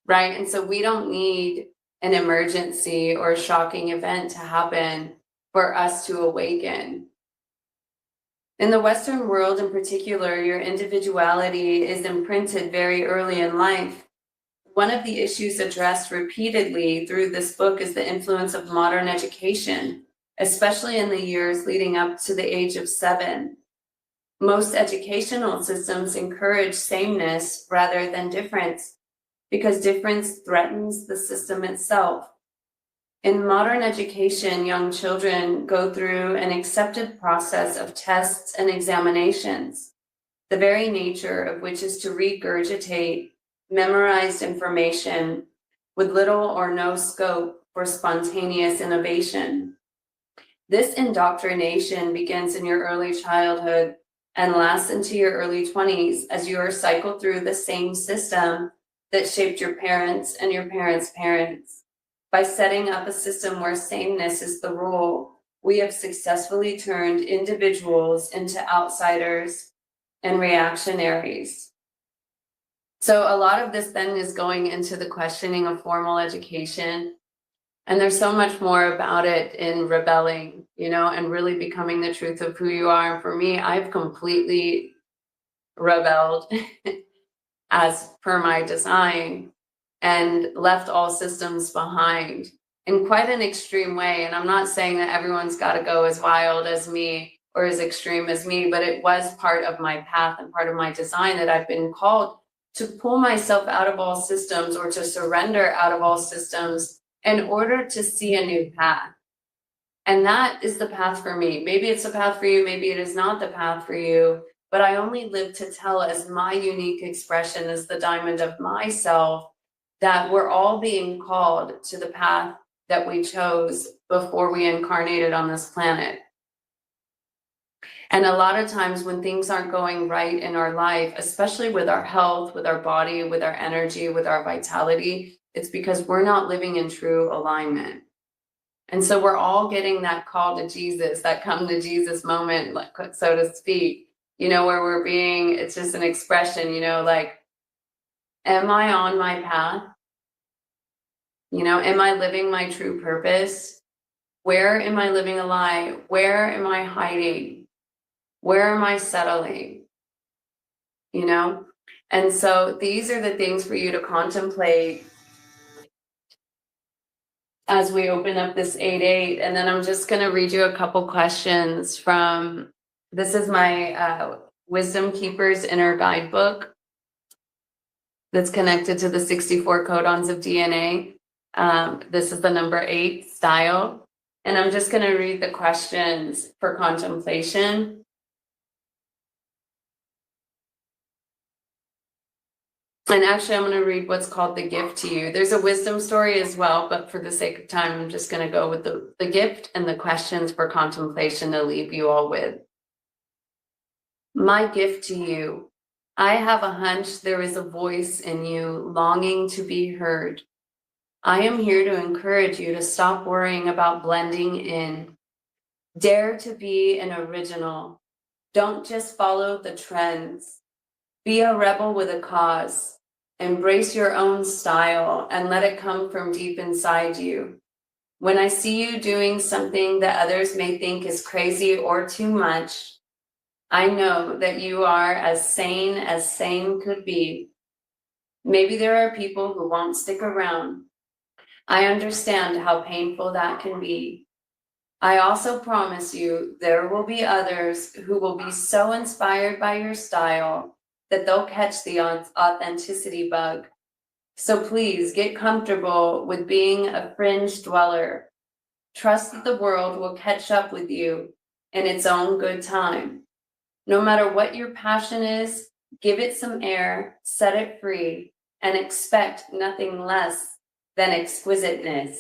H: Right? And so we don't need an emergency or a shocking event to happen for us to awaken. In the Western world in particular, your individuality is imprinted very early in life. One of the issues addressed repeatedly through this book is the influence of modern education, especially in the years leading up to the age of 7. Most educational systems encourage sameness rather than difference, because difference threatens the system itself. In modern education, young children go through an accepted process of tests and examinations, the very nature of which is to regurgitate memorized information with little or no scope for spontaneous innovation. This indoctrination begins in your early childhood and lasts into your early 20s as you are cycled through the same system that shaped your parents and your parents' parents. By setting up a system where sameness is the rule, we have successfully turned individuals into outsiders and reactionaries. So a lot of this then is going into the questioning of formal education. And there's so much more about it in rebelling, and really becoming the truth of who you are. And for me, I've completely rebelled as per my design, and left all systems behind in quite an extreme way. And I'm not saying that everyone's got to go as wild as me or as extreme as me, but it was part of my path and part of my design that I've been called to pull myself out of all systems, or to surrender out of all systems in order to see a new path. And that is the path for me. Maybe it's the path for you, maybe it is not the path for you, but I only live to tell as my unique expression, as the diamond of myself, that we're all being called to the path that we chose before we incarnated on this planet. And a lot of times when things aren't going right in our life, especially with our health, with our body, with our energy, with our vitality, it's because we're not living in true alignment. And so we're all getting that call to Jesus, that come to Jesus moment, so to speak, where we're being, it's just an expression, like, am I on my path? Am I living my true purpose? Where am I living a lie? Where am I hiding? Where am I settling? And so these are the things for you to contemplate as we open up this 8-8. And then I'm just going to read you a couple questions from, this is my Wisdom Keeper's Inner Guidebook that's connected to the 64 codons of DNA. This is the number 8 style. And I'm just going to read the questions for contemplation. And actually, I'm going to read what's called the gift to you. There's a wisdom story as well, but for the sake of time, I'm just going to go with the gift and the questions for contemplation to leave you all with. My gift to you. I have a hunch there is a voice in you longing to be heard. I am here to encourage you to stop worrying about blending in. Dare to be an original. Don't just follow the trends. Be a rebel with a cause. Embrace your own style and let it come from deep inside you. When I see you doing something that others may think is crazy or too much, I know that you are as sane could be. Maybe there are people who won't stick around. I understand how painful that can be. I also promise you there will be others who will be so inspired by your style that they'll catch the authenticity bug. So please get comfortable with being a fringe dweller. Trust that the world will catch up with you in its own good time. No matter what your passion is, give it some air, set it free, and expect nothing less than exquisiteness.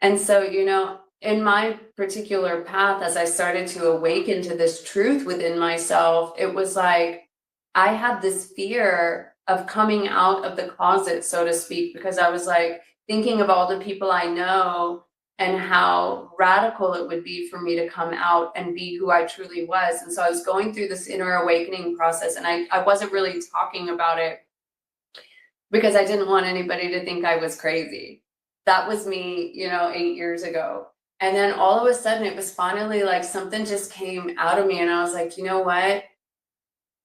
H: And so, you know, in my particular path, as I started to awaken to this truth within myself, it was like I had this fear of coming out of the closet, so to speak, because I was like thinking of all the people I know and how radical it would be for me to come out and be who I truly was. And so I was going through this inner awakening process, and I wasn't really talking about it because I didn't want anybody to think I was crazy. That was me, you know, 8 years ago. And then all of a sudden it was finally like something just came out of me, and I was like, you know what?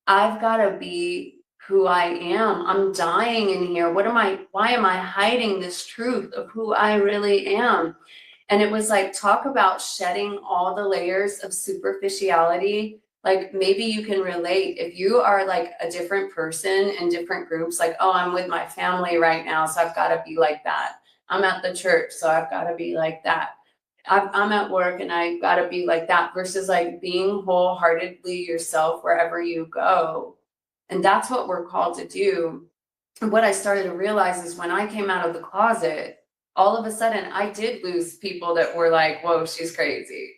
H: I've got to be who I am. I'm dying in here. Why am I hiding this truth of who I really am? And it was like, talk about shedding all the layers of superficiality. Like, maybe you can relate if you are like a different person in different groups, like, oh, I'm with my family right now, so I've got to be like that. I'm at the church, so I've got to be like that. I'm at work and I've got to be like that, versus like being wholeheartedly yourself wherever you go. And that's what we're called to do. And what I started to realize is when I came out of the closet, all of a sudden I did lose people that were like, whoa, she's crazy.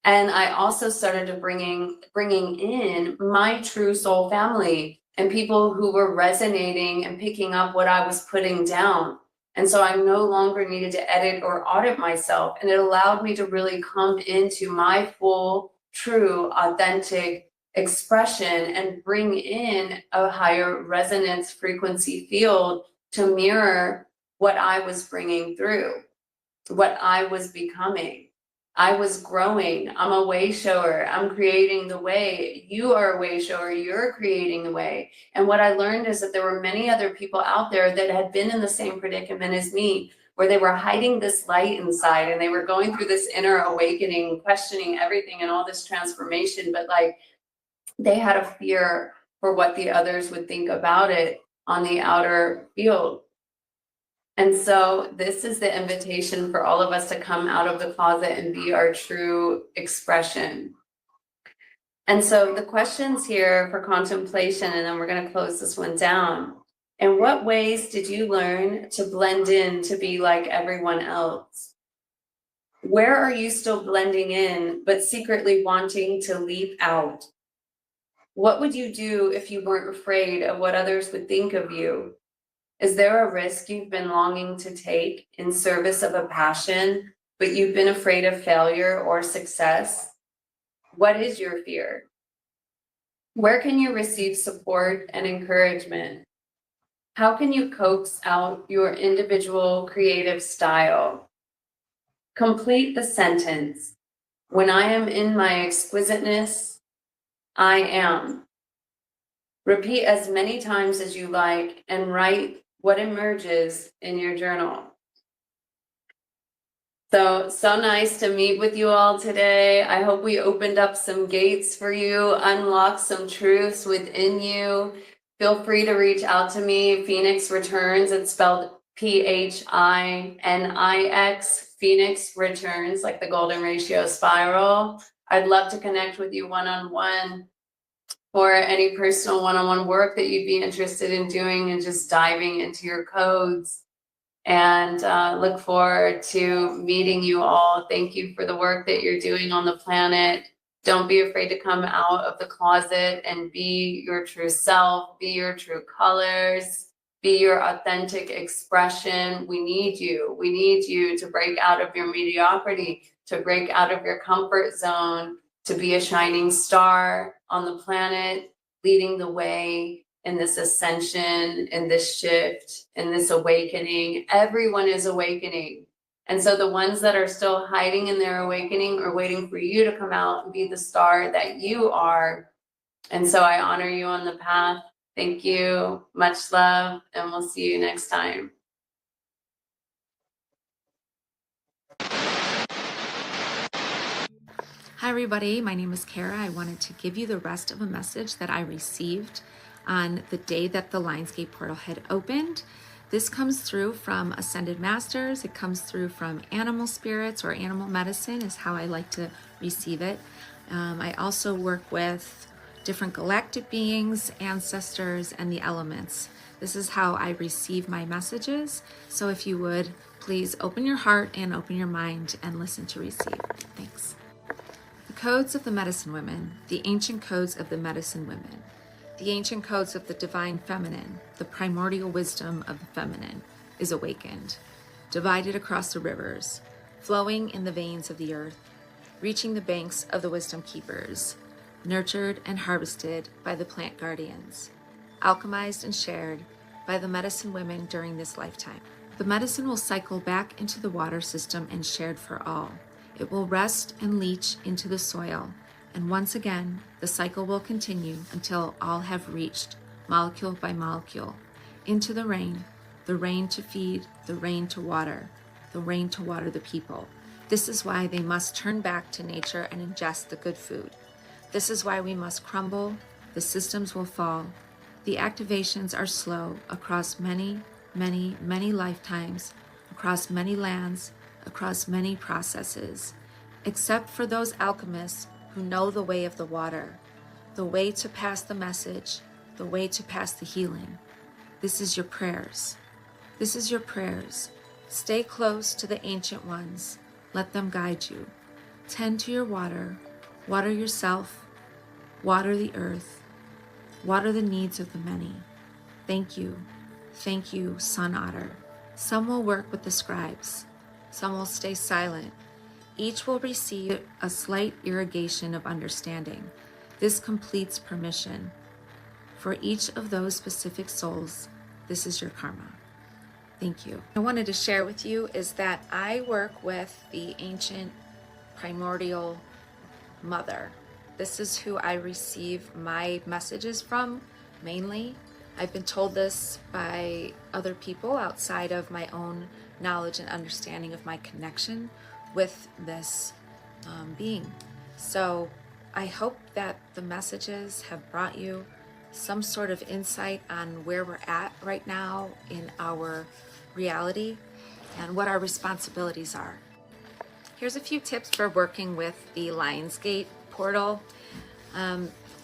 H: And I also started to bringing in my true soul family and people who were resonating and picking up what I was putting down. And so I no longer needed to edit or audit myself. And it allowed me to really come into my full, true, authentic expression and bring in a higher resonance frequency field to mirror what I was bringing through, what I was becoming. I was growing. I'm a way shower. I'm creating the way. You are a way shower. You're creating the way. And what I learned is that there were many other people out there that had been in the same predicament as me, where they were hiding this light inside and they were going through this inner awakening, questioning everything and all this transformation. But like, they had a fear for what the others would think about it on the outer field. And so this is the invitation for all of us to come out of the closet and be our true expression. And so the questions here for contemplation, and then we're going to close this one down. In what ways did you learn to blend in to be like everyone else? Where are you still blending in, but secretly wanting to leap out? What would you do if you weren't afraid of what others would think of you? Is there a risk you've been longing to take in service of a passion, but you've been afraid of failure or success? What is your fear? Where can you receive support and encouragement? How can you coax out your individual creative style? Complete the sentence. When I am in my exquisiteness, I am. Repeat as many times as you like and write what emerges in your journal. So nice to meet with you all today. I hope we opened up some gates for you, unlocked some truths within you. Feel free to reach out to me. Phinix Returns, it's spelled Phinix, Phoenix returns, like the golden ratio spiral. I'd love to connect with you one-on-one for any personal one-on-one work that you'd be interested in doing and just diving into your codes. And look forward to meeting you all. Thank you for the work that you're doing on the planet. Don't be afraid to come out of the closet and be your true self, be your true colors, be your authentic expression. We need you. We need you to break out of your mediocrity, to break out of your comfort zone, to be a shining star on the planet, leading the way in this ascension, in this shift, in this awakening. Everyone is awakening. And so the ones that are still hiding in their awakening are waiting for you to come out and be the star that you are. And so I honor you on the path. Thank you. Much love. And we'll see you next time.
I: Hi everybody, my name is Kara. I wanted to give you the rest of a message that I received on the day that the Lionsgate portal had opened. This comes through from Ascended Masters. It comes through from animal spirits, or animal medicine is how I like to receive it. I also work with different galactic beings, ancestors, and the elements. This is how I receive my messages. So if you would, please open your heart and open your mind and listen to receive. Thanks. The codes of the medicine women, the ancient codes of the medicine women, the ancient codes of the divine feminine, the primordial wisdom of the feminine is awakened, divided across the rivers, flowing in the veins of the earth, reaching the banks of the wisdom keepers, nurtured and harvested by the plant guardians, alchemized and shared by the medicine women during this lifetime. The medicine will cycle back into the water system and shared for all. It will rest and leach into the soil, and once again, the cycle will continue until all have reached, molecule by molecule, into the rain to feed, the rain to water the people. This is why they must turn back to nature and ingest the good food. This is why we must crumble, the systems will fall. The activations are slow across many, many, many lifetimes, across many lands, across many processes, except for those alchemists who know the way of the water, the way to pass the message, the way to pass the healing. This is your prayers. This is your prayers. Stay close to the ancient ones. Let them guide you. Tend to your water. Water yourself. Water the earth. Water the needs of the many. Thank you. Thank you, Sun Otter. Some will work with the scribes. Some will stay silent. Each will receive a slight irrigation of understanding. This completes permission. For each of those specific souls, this is your karma. Thank you. I wanted to share with you is that I work with the ancient primordial mother. This is who I receive my messages from mainly. I've been told this by other people outside of my own knowledge and understanding of my connection with this being. So I hope that the messages have brought you some sort of insight on where we're at right now in our reality and what our responsibilities are. Here's a few tips for working with the Lionsgate portal.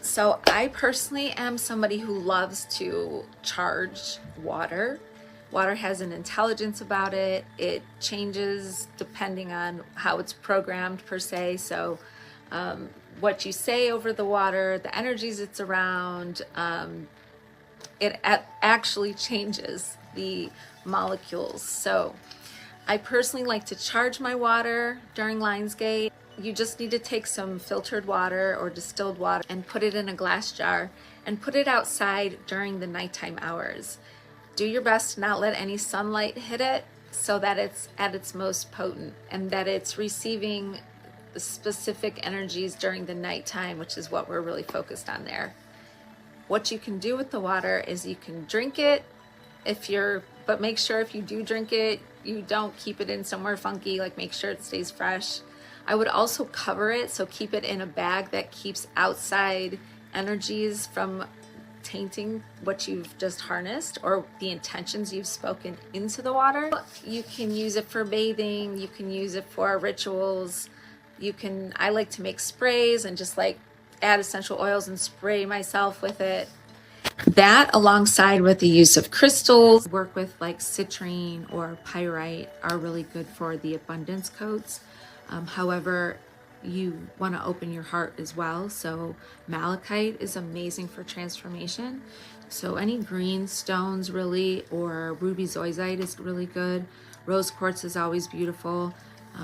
I: So I personally am somebody who loves to charge water. Water has an intelligence about it. It changes depending on how it's programmed per se. So what you say over the water, the energies it's around, it actually changes the molecules. So I personally like to charge my water during Lionsgate. You just need to take some filtered water or distilled water and put it in a glass jar and put it outside during the nighttime hours. Do your best to not let any sunlight hit it so that it's at its most potent and that it's receiving the specific energies during the nighttime, which is what we're really focused on there. What you can do with the water is you can drink it but make sure if you do drink it, you don't keep it in somewhere funky, like make sure it stays fresh. I would also cover it, so keep it in a bag that keeps outside energies from tainting what you've just harnessed or the intentions you've spoken into the water. You can use it for bathing, you can use it for rituals. I like to make sprays and just like add essential oils and spray myself with it. That, alongside with the use of crystals, work with like citrine or pyrite, are really good for the abundance codes. However, you want to open your heart as well. So malachite is amazing for transformation. So any green stones really, or ruby zoisite is really good. Rose quartz is always beautiful.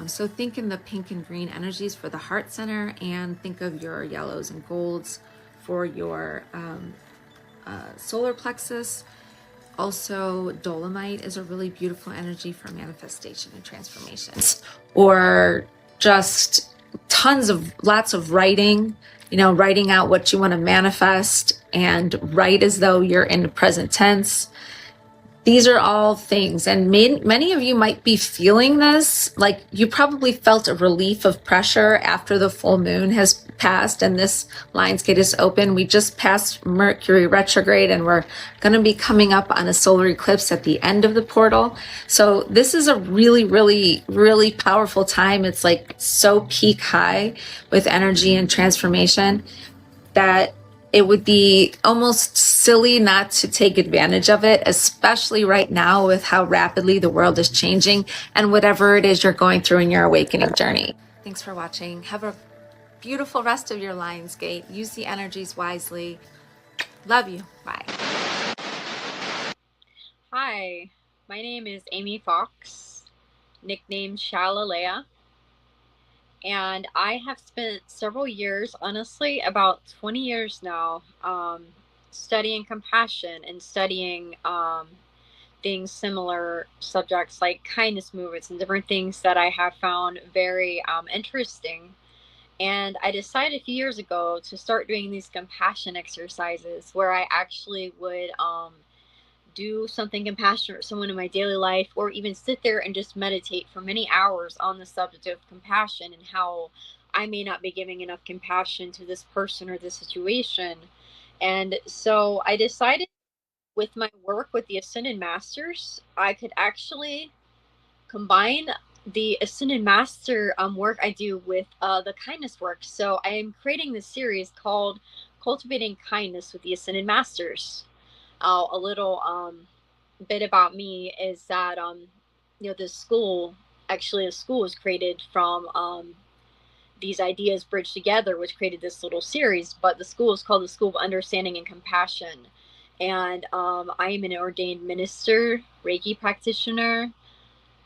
I: So think in the pink and green energies for the heart center, and think of your yellows and golds for your solar plexus. Also, dolomite is a really beautiful energy for manifestation and transformations. Or just lots of writing, writing out what you want to manifest, and write as though you're in the present tense. These are all things, and many of you might be feeling this, like you probably felt a relief of pressure after the full moon has passed and this Lionsgate is open. We just passed Mercury retrograde, and we're going to be coming up on a solar eclipse at the end of the portal. So this is a really, really, really powerful time. It's like so peak high with energy and transformation that it would be almost silly not to take advantage of it, especially right now with how rapidly the world is changing and whatever it is you're going through in your awakening journey. Thanks for watching. Have a beautiful rest of your Lionsgate. Use the energies wisely. Love you. Bye.
J: Hi, my name is Amy Fox, nicknamed Shalalea. And I have spent several years, honestly, about 20 years now, studying compassion and studying things similar, subjects like kindness movements and different things that I have found very interesting. And I decided a few years ago to start doing these compassion exercises where I actually would do something compassionate for someone in my daily life, or even sit there and just meditate for many hours on the subject of compassion and how I may not be giving enough compassion to this person or this situation. And so I decided with my work with the Ascended Masters, I could actually combine the Ascended Master work I do with the kindness work. So I am creating this series called Cultivating Kindness with the Ascended Masters. A little bit about me is that this school, actually a school was created from these ideas bridged together, which created this little series. But the school is called the School of Understanding and Compassion. And I am an ordained minister, Reiki practitioner.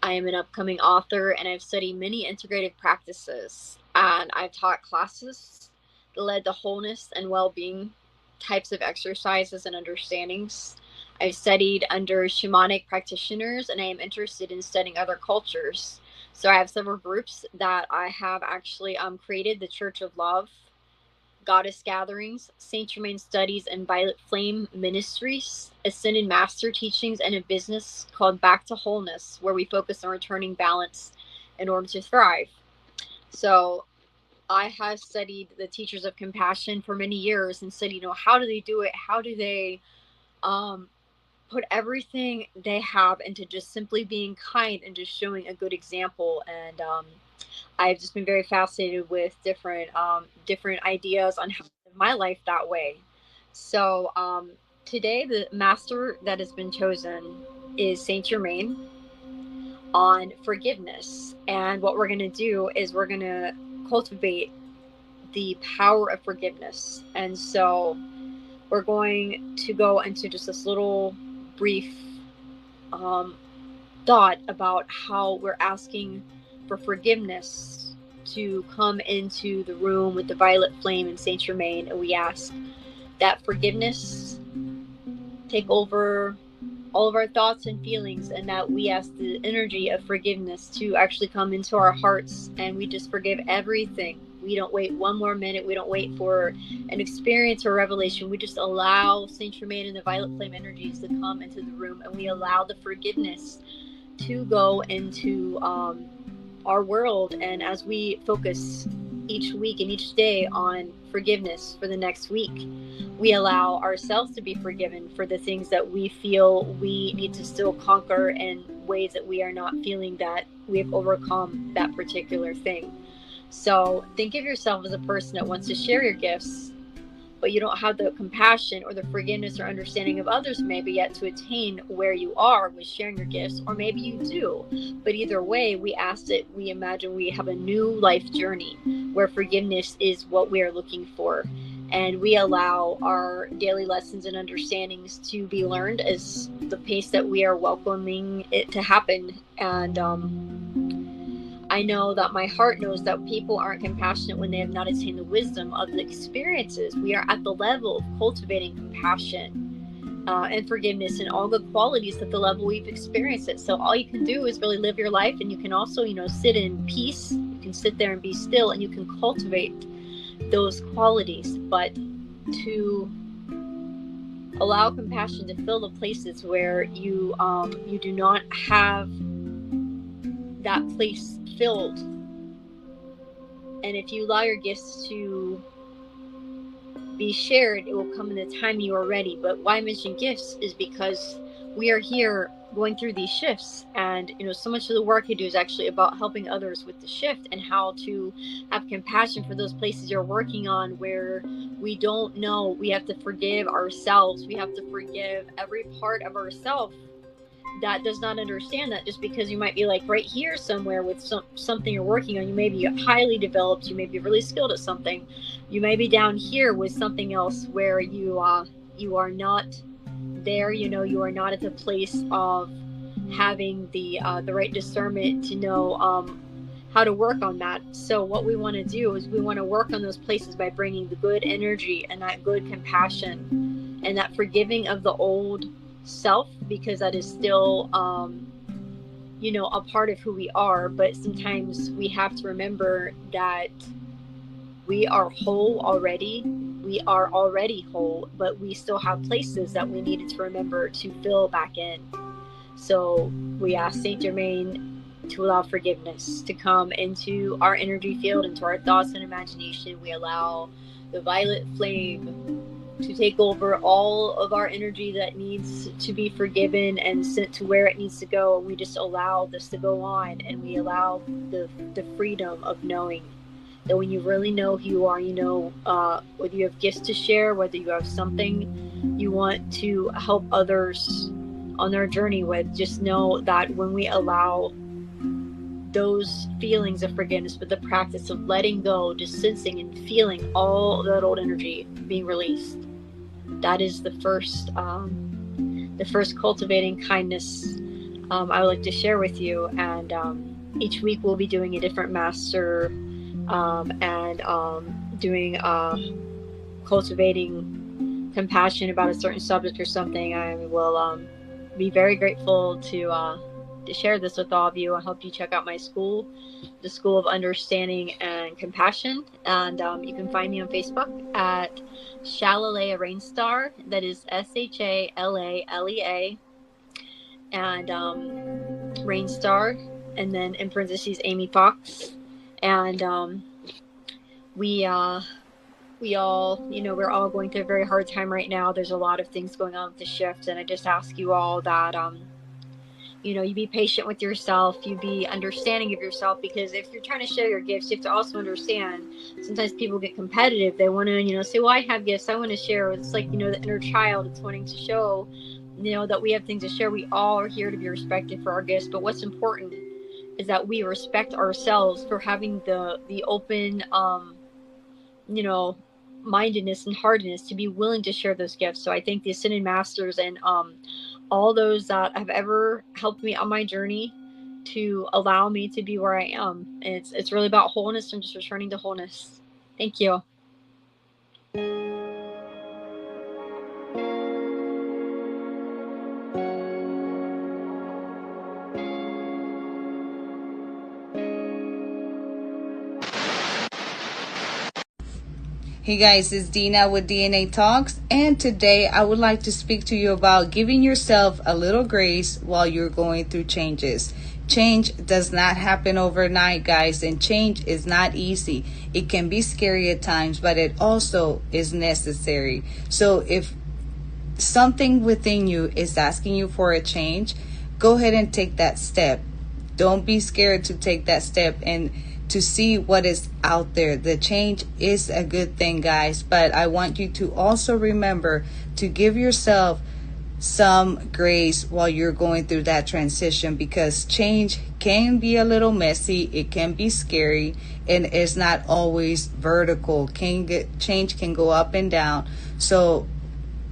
J: I am an upcoming author, and I've studied many integrative practices. And I've taught classes that led to wholeness and well-being types of exercises and understandings. I've studied under shamanic practitioners, and I am interested in studying other cultures. So I have several groups that I have actually created: the Church of Love, Goddess Gatherings, Saint Germain Studies, and Violet Flame Ministries, Ascended Master Teachings, and a business called Back to Wholeness, where we focus on returning balance in order to thrive. So I have studied the teachers of compassion for many years and said, how do they do it? How do they put everything they have into just simply being kind and just showing a good example? And I've just been very fascinated with different ideas on how to live my life that way. So today, the master that has been chosen is Saint Germain on forgiveness. And what we're going to do is we're going to cultivate the power of forgiveness. And so we're going to go into just this little brief thought about how we're asking for forgiveness to come into the room with the violet flame and Saint Germain. And we ask that forgiveness take over all of our thoughts and feelings, and that we ask the energy of forgiveness to actually come into our hearts, and we just forgive everything. We don't wait one more minute. We don't wait for an experience or revelation. We just allow Saint Germain and the violet flame energies to come into the room, and we allow the forgiveness to go into our world. And as we focus each week and each day on forgiveness for the next week. We allow ourselves to be forgiven for the things that we feel we need to still conquer and ways that we are not feeling that we've overcome that particular thing. So think of yourself as a person that wants to share your gifts, but you don't have the compassion or the forgiveness or understanding of others maybe yet to attain where you are with sharing your gifts, or maybe you do. But either way, we imagine we have a new life journey where forgiveness is what we are looking for. And we allow our daily lessons and understandings to be learned as the pace that we are welcoming it to happen. And I know that my heart knows that people aren't compassionate when they have not attained the wisdom of the experiences. We are at the level of cultivating compassion and forgiveness and all the qualities at the level we've experienced it. So all you can do is really live your life, and you can also, sit in peace. You can sit there and be still, and you can cultivate those qualities. But to allow compassion to fill the places where you do not have that place filled. And if you allow your gifts to be shared, it will come in the time you are ready. But why I mention gifts is because we are here going through these shifts, and so much of the work you do is actually about helping others with the shift and how to have compassion for those places you're working on where we don't know. We have to forgive ourselves. We have to forgive every part of ourselves that does not understand that just because you might be like right here somewhere with something you're working on. You may be highly developed, you may be really skilled at something, you may be down here with something else where you are not there. You are not at the place of having the right discernment to know how to work on that. So what we want to do is we want to work on those places by bringing the good energy and that good compassion and that forgiving of the old self, because that is still a part of who we are. But sometimes we have to remember that we are whole already. We are already whole, but we still have places that we needed to remember to fill back in. So we ask Saint Germain to allow forgiveness to come into our energy field, into our thoughts and imagination. We allow the violet flame to take over all of our energy that needs to be forgiven and sent to where it needs to go. And we just allow this to go on, and we allow the freedom of knowing that when you really know who you are, whether you have gifts to share, whether you have something you want to help others on their journey with, just know that when we allow those feelings of forgiveness, but the practice of letting go, just sensing and feeling all that old energy being released, that is the first cultivating kindness I would like to share with you. And each week we'll be doing a different master and doing cultivating compassion about a certain subject or something. I will be very grateful to share this with all of you. I hope you check out my school, the School of Understanding and Compassion, and you can find me on Facebook at Shalalea Rainstar. That is SHALALEA and Rainstar, and then in parentheses Amy Fox. And we all, we're all going through a very hard time right now. There's a lot of things going on with the shift, and I just ask you all that you be patient with yourself, you be understanding of yourself, because if you're trying to share your gifts, you have to also understand sometimes people get competitive. They want to, say, well, I have gifts, I want to share. It's like, the inner child, it's wanting to show, that we have things to share. We all are here to be respected for our gifts, but what's important is that we respect ourselves for having the open, mindedness and hardness to be willing to share those gifts. So I thank the Ascended Masters and all those that have ever helped me on my journey to allow me to be where I am. It's really about wholeness and just returning to wholeness. Thank you.
K: Hey guys, it's Dina with DNA Talks, and today I would like to speak to you about giving yourself a little grace while you're going through changes. Change does not happen overnight, guys, and change is not easy. It can be scary at times, but it also is necessary. So if something within you is asking you for a change, go ahead and take that step. Don't be scared to take that step and to see what is out there. The change is a good thing, guys, but I want you to also remember to give yourself some grace while you're going through that transition, because change can be a little messy, it can be scary, and it's not always vertical. Change can go up and down. So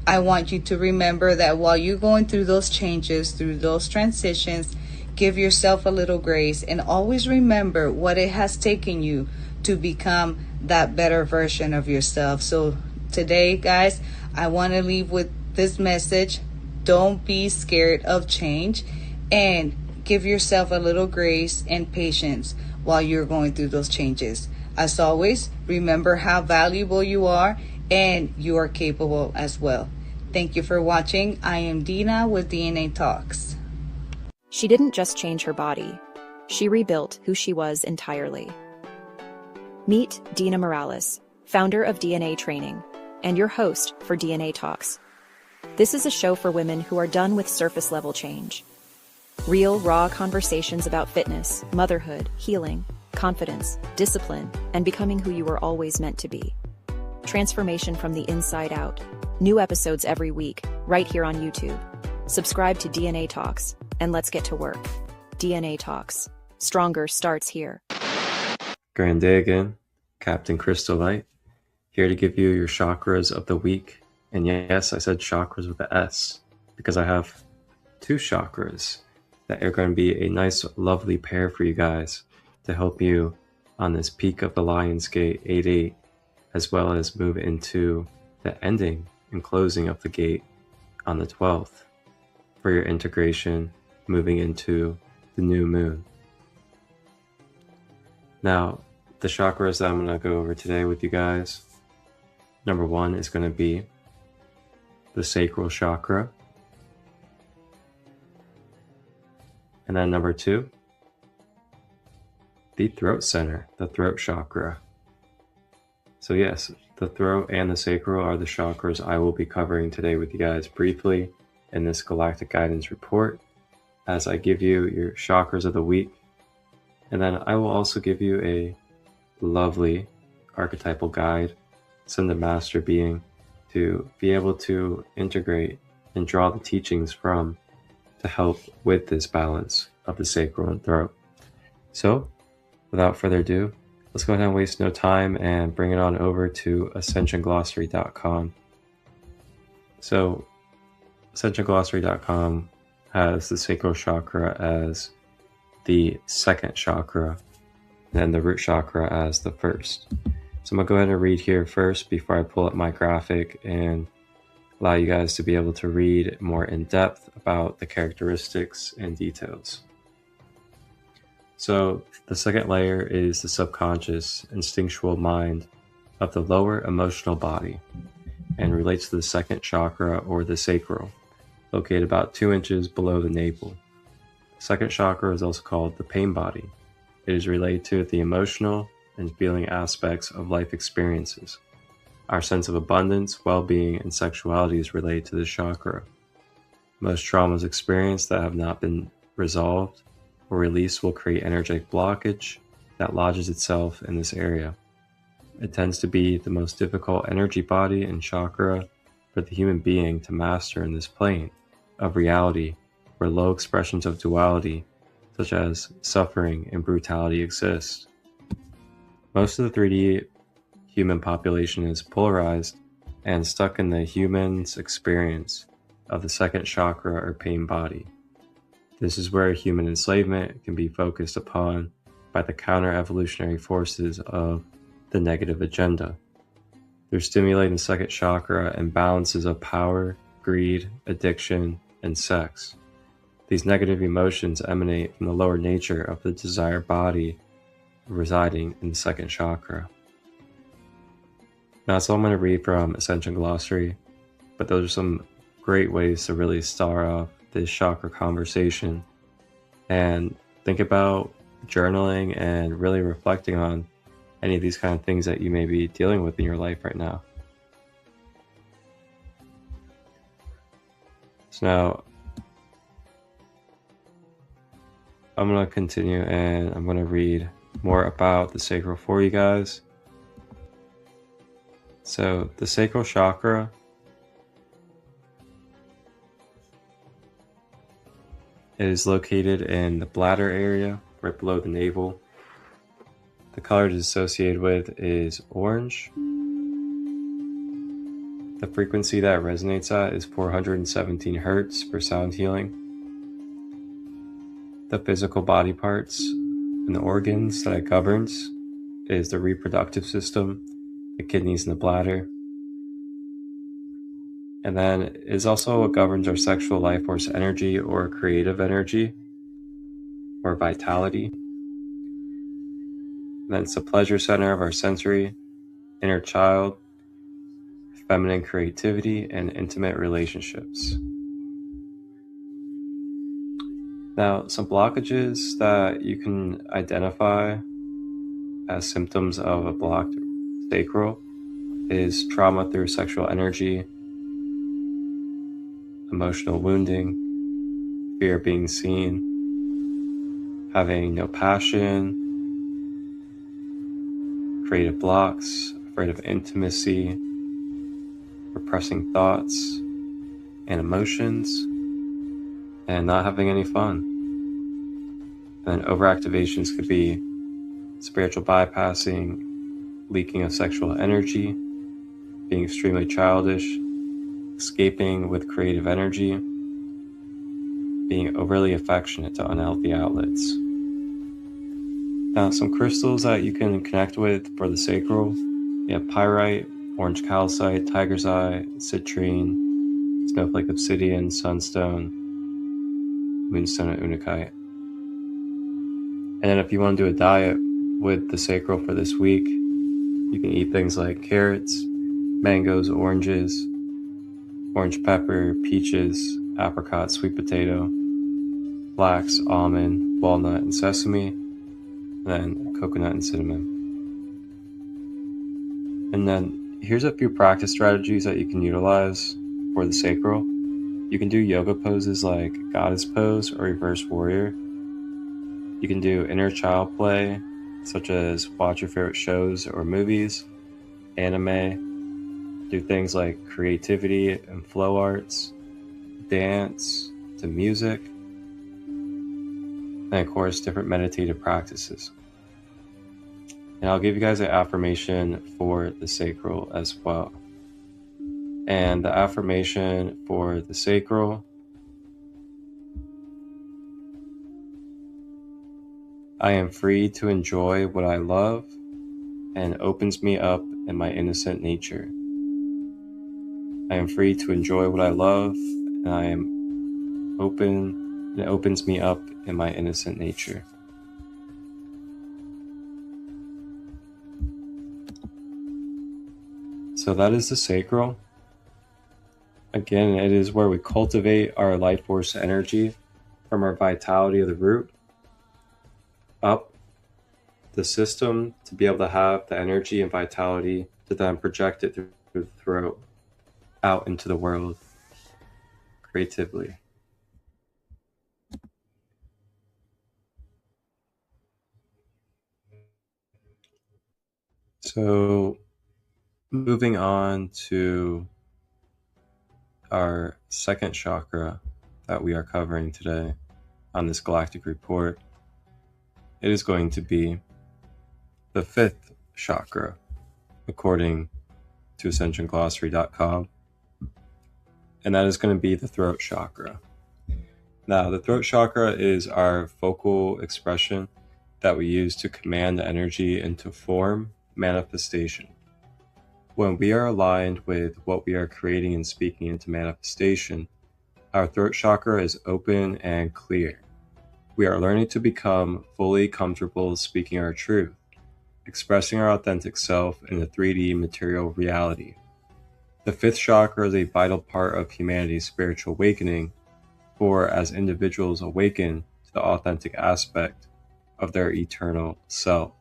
K: I want you to remember that while you're going through those changes, through those transitions, give yourself a little grace, and always remember what it has taken you to become that better version of yourself. So today, guys, I want to leave with this message. Don't be scared of change, and give yourself a little grace and patience while you're going through those changes. As always, remember how valuable you are, and you are capable as well. Thank you for watching. I am Dina with DNA Talks.
L: She didn't just change her body. She rebuilt who she was entirely. Meet Dina Morales, founder of DNA Training, and your host for DNA Talks. This is a show for women who are done with surface-level change. Real, raw conversations about fitness, motherhood, healing, confidence, discipline, and becoming who you were always meant to be. Transformation from the inside out. New episodes every week, right here on YouTube. Subscribe to DNA Talks, and let's get to work. DNA Talks. Stronger starts here.
A: Grand day again. Captain Christolight, here to give you your chakras of the week. And yes, I said chakras with the S, because I have two chakras that are going to be a nice, lovely pair for you guys to help you on this peak of the Lion's Gate 8-8, as well as move into the ending and closing of the gate on the 12th for your integration moving into the new moon. Now, the chakras that I'm going to go over today with you guys, number one is going to be the sacral chakra. And then number two, the throat center, the throat chakra. So yes, the throat and the sacral are the chakras I will be covering today with you guys briefly in this Galactic Guidance Report as I give you your chakras of the week. And then I will also give you a lovely archetypal guide, send the master being to be able to integrate and draw the teachings from to help with this balance of the sacral and throat. So without further ado, let's go ahead and waste no time and bring it on over to ascensionglossary.com. So ascensionglossary.com has the sacral chakra as the second chakra, and then the root chakra as the first. So I'm going to go ahead and read here first before I pull up my graphic and allow you guys to be able to read more in depth about the characteristics and details. So the second layer is the subconscious instinctual mind of the lower emotional body and relates to the second chakra or the sacral, located about 2 inches below the navel. The second chakra is also called the pain body. It is related to the emotional and feeling aspects of life experiences. Our sense of abundance, well-being, and sexuality is related to this chakra. Most traumas experienced that have not been resolved or released will create energetic blockage that lodges itself in this area. It tends to be the most difficult energy body and chakra for the human being to master in this plane of reality where low expressions of duality such as suffering and brutality exist. Most of the 3D human population is polarized and stuck in the human's experience of the second chakra or pain body. This is where human enslavement can be focused upon by the counter-evolutionary forces of the negative agenda. They're stimulating the second chakra imbalances of power, greed, addiction, and sex. These negative emotions emanate from the lower nature of the desired body residing in the second chakra. Now, that's all I'm going to read from Ascension Glossary, but those are some great ways to really start off this chakra conversation. And think about journaling and really reflecting on any of these kind of things that you may be dealing with in your life right now. So now I'm going to continue and I'm going to read more about the sacral for you guys. So the sacral chakra is located in the bladder area, right below the navel. The color it is associated with is orange. The frequency that it resonates at is 417 Hertz for sound healing. The physical body parts and the organs that it governs is the reproductive system, the kidneys and the bladder. And then it is also what governs our sexual life force energy or creative energy or vitality. And then it's the pleasure center of our sensory, inner child, feminine creativity, and intimate relationships. Now, some blockages that you can identify as symptoms of a blocked sacral is trauma through sexual energy, emotional wounding, fear of being seen, having no passion, creative blocks, afraid of intimacy, repressing thoughts and emotions, and not having any fun. And then overactivations could be spiritual bypassing, leaking of sexual energy, being extremely childish, escaping with creative energy, being overly affectionate to unhealthy outlets. Now, some crystals that you can connect with for the sacral, you have pyrite, orange calcite, tiger's eye, citrine, snowflake obsidian, sunstone, moonstone, and unakite. And then if you want to do a diet with the sacral for this week, you can eat things like carrots, mangoes, oranges, orange pepper, peaches, apricot, sweet potato, flax, almond, walnut, and sesame, and then coconut and cinnamon. And then here's a few practice strategies that you can utilize for the sacral. You can do yoga poses like goddess pose or reverse warrior. You can do inner child play, such as watch your favorite shows or movies, anime, do things like creativity and flow arts, dance to music, and of course different meditative practices. And I'll give you guys an affirmation for the sacral as well. And the affirmation for the sacral: I am free to enjoy what I love and opens me up in my innocent nature. I am free to enjoy what I love and I am open, and it opens me up in my innocent nature. So that is the sacral. Again, it is where we cultivate our life force energy from our vitality of the root up the system to be able to have the energy and vitality to then project it through the throat out into the world creatively. So moving on to our second chakra that we are covering today on this galactic report, it is going to be the fifth chakra, according to AscensionGlossary.com, and that is going to be the throat chakra. Now, the throat chakra is our vocal expression that we use to command the energy into form, manifestation. When we are aligned with what we are creating and speaking into manifestation, our throat chakra is open and clear. We are learning to become fully comfortable speaking our truth, expressing our authentic self in the 3D material reality. The fifth chakra is a vital part of humanity's spiritual awakening, for as individuals awaken to the authentic aspect of their eternal self.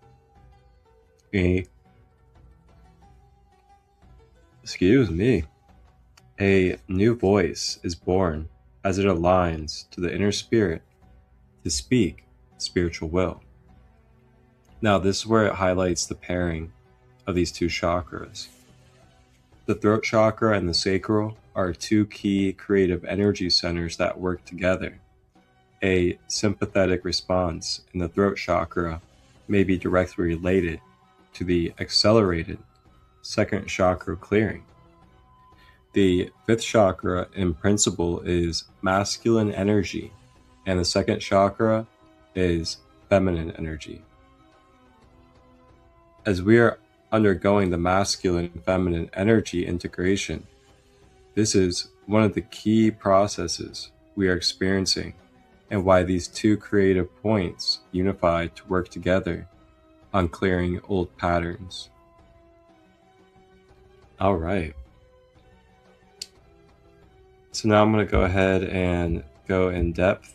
A: Excuse me. A new voice is born as it aligns to the inner spirit to speak spiritual will. Now, this is where it highlights the pairing of these two chakras. The throat chakra and the sacral are two key creative energy centers that work together. A sympathetic response in the throat chakra may be directly related to the accelerated second chakra clearing. The fifth chakra in principle is masculine energy, and the second chakra is feminine energy. As we are undergoing the masculine and feminine energy integration, this is one of the key processes we are experiencing, and why these two creative points unify to work together on clearing old patterns. All right. So now I'm going to go ahead and go in depth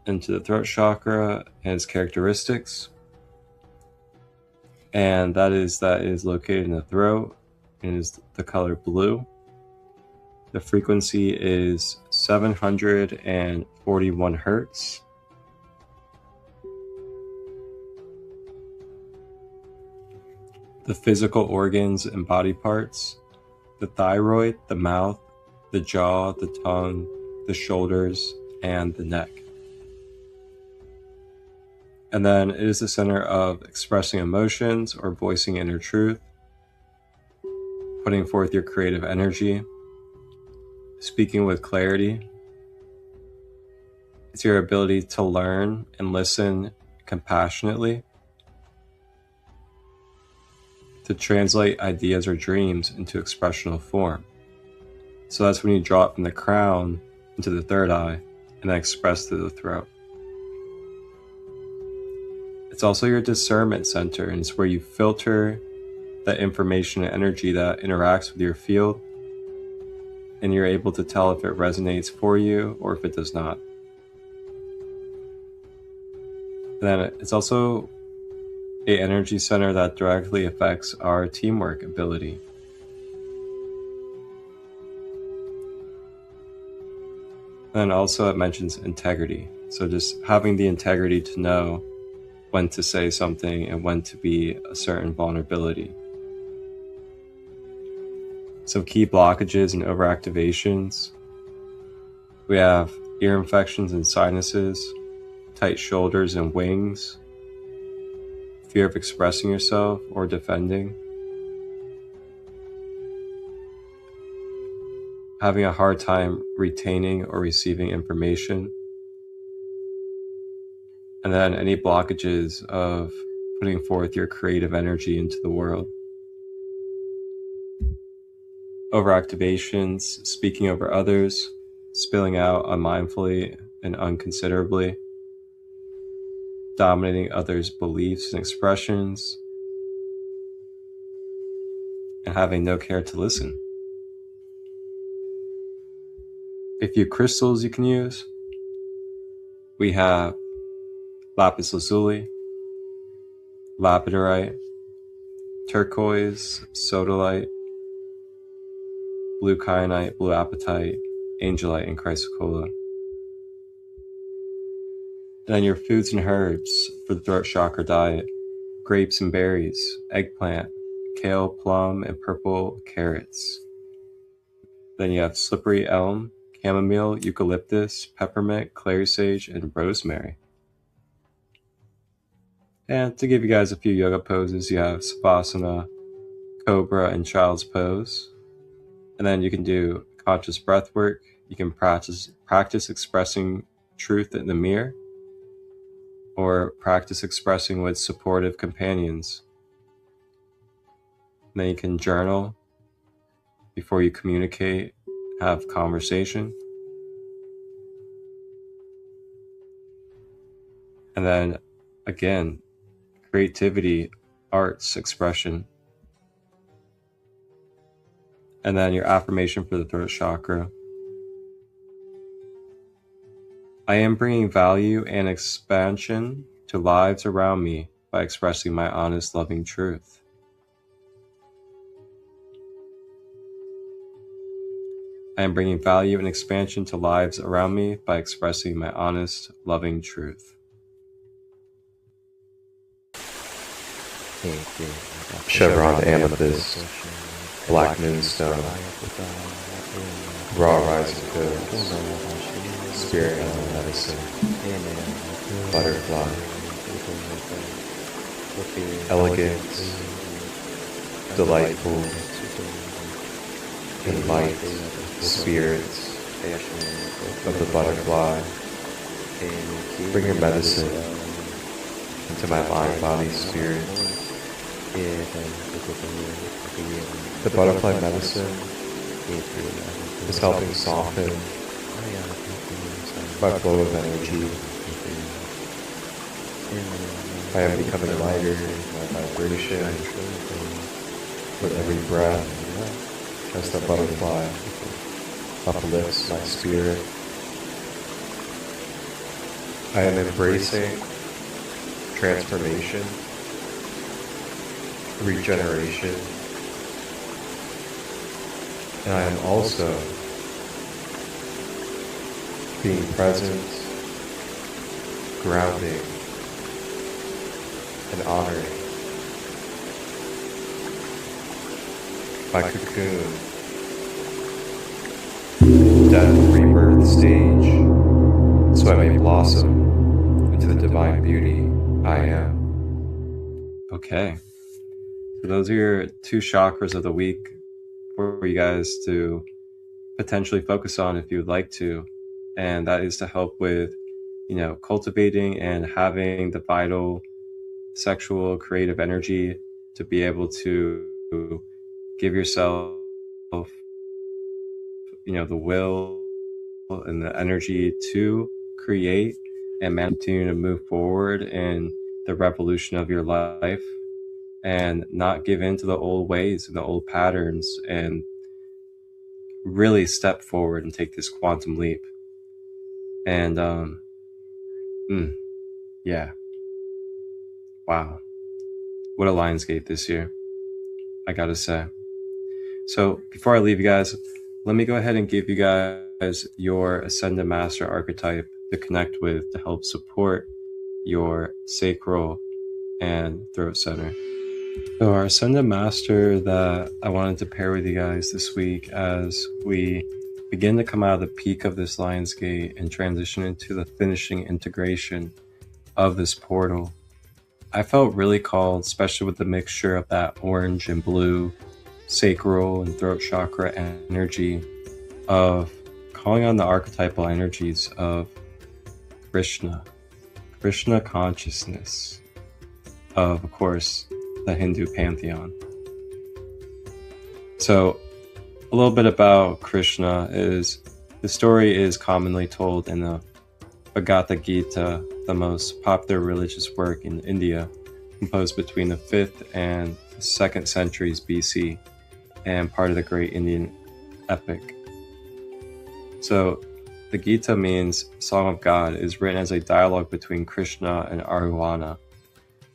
A: into the throat chakra and its characteristics. And that is located in the throat and is the color blue. The frequency is 741 hertz. The physical organs and body parts: the thyroid, the mouth, the jaw, the tongue, the shoulders, and the neck. And then it is the center of expressing emotions or voicing inner truth, putting forth your creative energy, speaking with clarity. It's your ability to learn and listen compassionately, to translate ideas or dreams into expressional form. So that's when you draw it from the crown into the third eye and then express through the throat. It's also your discernment center, and it's where you filter the information and energy that interacts with your field, and you're able to tell if it resonates for you or if it does not. And then it's also an energy center that directly affects our teamwork ability. And then also it mentions integrity. So just having the integrity to know when to say something and when to be a certain vulnerability. Some key blockages and overactivations: we have ear infections and sinuses, tight shoulders and wings, fear of expressing yourself or defending, having a hard time retaining or receiving information, and then any blockages of putting forth your creative energy into the world. Overactivations: speaking over others, spilling out unmindfully and unconsiderably, dominating others' beliefs and expressions, and having no care to listen. A few crystals you can use: we have lapis lazuli, labradorite, turquoise, sodalite, blue kyanite, blue apatite, angelite, and chrysocolla. And then your foods and herbs for the throat chakra diet: grapes and berries, eggplant, kale, plum, and purple carrots. Then you have slippery elm, chamomile, eucalyptus, peppermint, clary sage, and rosemary. And to give you guys a few yoga poses, you have Savasana, Cobra, and Child's Pose. And then you can do conscious breath work. You can practice expressing truth in the mirror, or practice expressing with supportive companions. And then you can journal before you communicate, have conversation. And then again, creativity, arts, expression. And then your affirmation for the throat chakra: I am bringing value and expansion to lives around me by expressing my honest, loving truth. I am bringing value and expansion to lives around me by expressing my honest, loving truth.
M: Chevron amethyst, black moonstone, raw rising pills, spirit element medicine, butterfly, elegant, delightful, and light spirits of the butterfly. Bring your medicine into my mind, body, spirit. The butterfly medicine is helping soften my flow of energy. I am becoming lighter in my vibration with every breath as the butterfly uplifts my spirit. I am embracing transformation, regeneration, and I am also being present, grounding, and honoring my cocoon, death, rebirth stage, so I may blossom into the divine beauty I am.
A: Okay. So those are your 2 chakras of the week for you guys to potentially focus on if you would like to. And that is to help with, cultivating and having the vital sexual creative energy to be able to give yourself, the will and the energy to create and continue to move forward in the revolution of your life, and not give in to the old ways and the old patterns, and really step forward and take this quantum leap. And yeah, wow, what a Lionsgate this year, I gotta say. So before I leave you guys, let me go ahead and give you guys your Ascended Master archetype to connect with to help support your sacral and throat center. So our Ascended Master that I wanted to pair with you guys this week as we begin to come out of the peak of this Lionsgate and transition into the finishing integration of this portal. I felt really called, especially with the mixture of that orange and blue sacral and throat chakra energy, of calling on the archetypal energies of Krishna consciousness, of course, the Hindu pantheon. So a little bit about Krishna is, the story is commonly told in the Bhagavad Gita, the most popular religious work in India, composed between the 5th and 2nd centuries BC, and part of the great Indian epic. So the Gita means Song of God, is written as a dialogue between Krishna and Arjuna.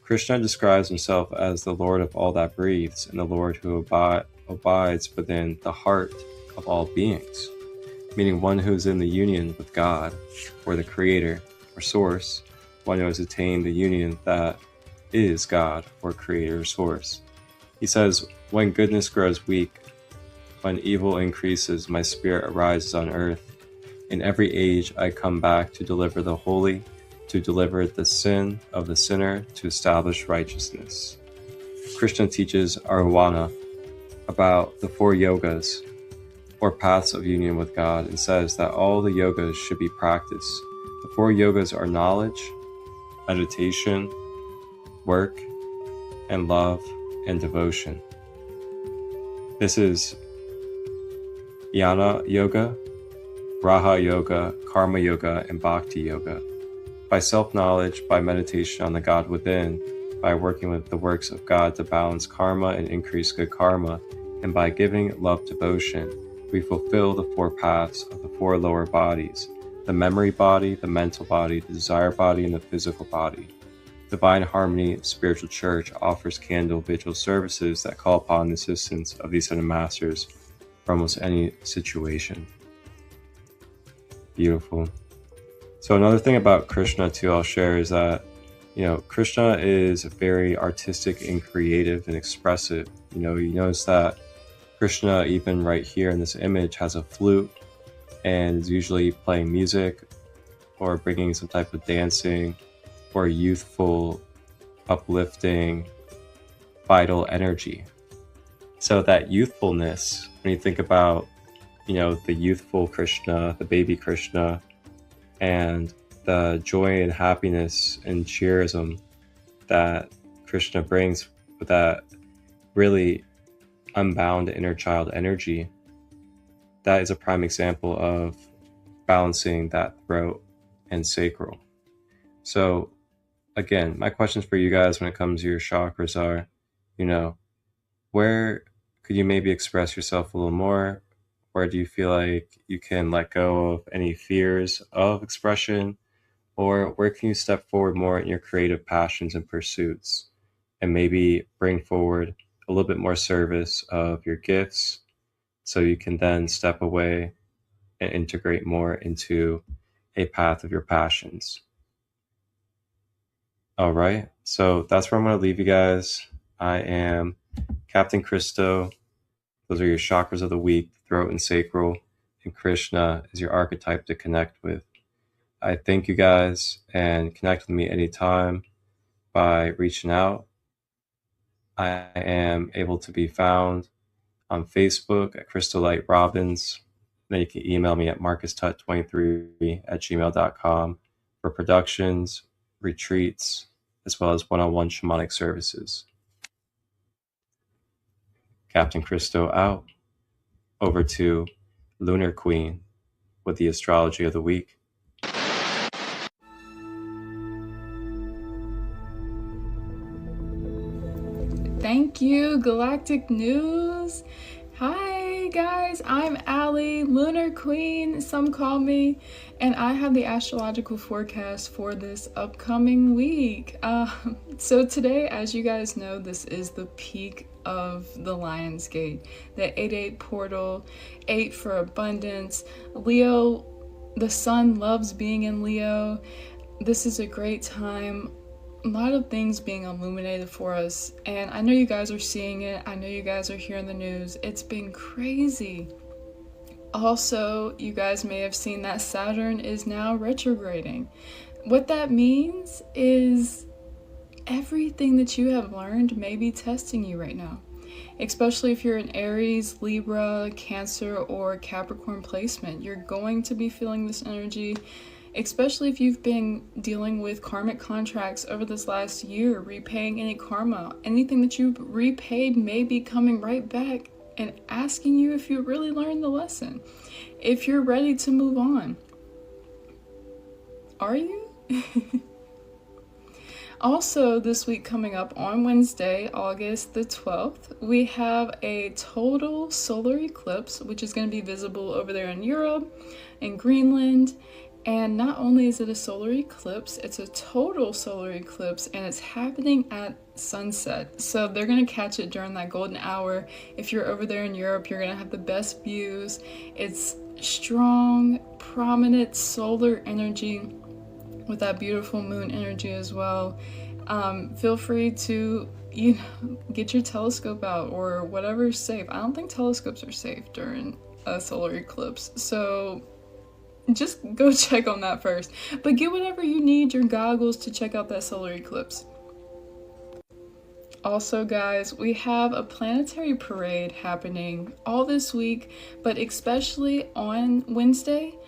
A: Krishna describes himself as the Lord of all that breathes, and the Lord who abides within the heart of all beings, meaning one who is in the union with God, or the Creator, or Source, one who has attained the union that is God, or Creator, or Source. He says, when goodness grows weak, when evil increases, my spirit arises on earth. In every age I come back to deliver the holy, to deliver the sin of the sinner, to establish righteousness. Krishna teaches Arjuna about the 4 yogas, or paths of union with God, and says that all the yogas should be practiced. The 4 yogas are knowledge, meditation, work, and love, and devotion. This is Jnana Yoga, Raha Yoga, Karma Yoga, and Bhakti Yoga. By self-knowledge, by meditation on the God within, by working with the works of God to balance karma and increase good karma, and by giving love devotion, we fulfill the 4 paths of the 4 lower bodies, the memory body, the mental body, the desire body, and the physical body. Divine Harmony Spiritual Church offers candle vigil services that call upon the assistance of these hidden masters for almost any situation. Beautiful. So another thing about Krishna too I'll share is that, Krishna is very artistic and creative and expressive. You notice that Krishna, even right here in this image, has a flute and is usually playing music or bringing some type of dancing or youthful, uplifting, vital energy. So that youthfulness, when you think about, the youthful Krishna, the baby Krishna, and the joy and happiness and cheerism that Krishna brings with that really unbound inner child energy, that is a prime example of balancing that throat and sacral. So again, my questions for you guys when it comes to your chakras are, where could you maybe express yourself a little more? Where do you feel like you can let go of any fears of expression? Or where can you step forward more in your creative passions and pursuits and maybe bring forward a little bit more service of your gifts so you can then step away and integrate more into a path of your passions? All right, so that's where I'm going to leave you guys. I am Captain Christo. Those are your chakras of the week, throat and sacral, and Krishna is your archetype to connect with. I thank you guys, and connect with me anytime by reaching out. I am able to be found on Facebook at Christolight Robbins. Then you can email me at marcustut23@gmail.com for productions, retreats, as well as one-on-one shamanic services. Captain Christo out. Over to LunarQueen with the Astrology of the Week.
N: Thank you, Galactic News. Hi guys, I'm Allie, LunarQueen, some call me, and I have the astrological forecast for this upcoming week. So today, as you guys know, this is the peak of the Lion's Gate, the 8-8 portal, 8 for abundance. Leo, the sun loves being in Leo. This is a great time. A lot of things being illuminated for us, and I know you guys are seeing it. I know you guys are hearing the news. It's been crazy. Also, you guys may have seen that Saturn is now retrograding. What that means is everything that you have learned may be testing you right now, especially if you're in Aries, Libra, Cancer, or Capricorn placement. You're going to be feeling this energy, especially if you've been dealing with karmic contracts over this last year, repaying any karma. Anything that you've repaid may be coming right back and asking you if you really learned the lesson, if you're ready to move on. Are you? Also, this week coming up on Wednesday, August the 12th, we have a total solar eclipse, which is going to be visible over there in Europe, in Greenland. And not only is it a solar eclipse, it's a total solar eclipse, and it's happening at sunset. So they're going to catch it during that golden hour. If you're over there in Europe, you're going to have the best views. It's strong, prominent solar energy with that beautiful moon energy as well. Feel free to get your telescope out or whatever's safe. I don't think telescopes are safe during a solar eclipse, so just go check on that first. But get whatever you need, your goggles, to check out that solar eclipse. Also, guys, we have a planetary parade happening all this week, but especially on Wednesday.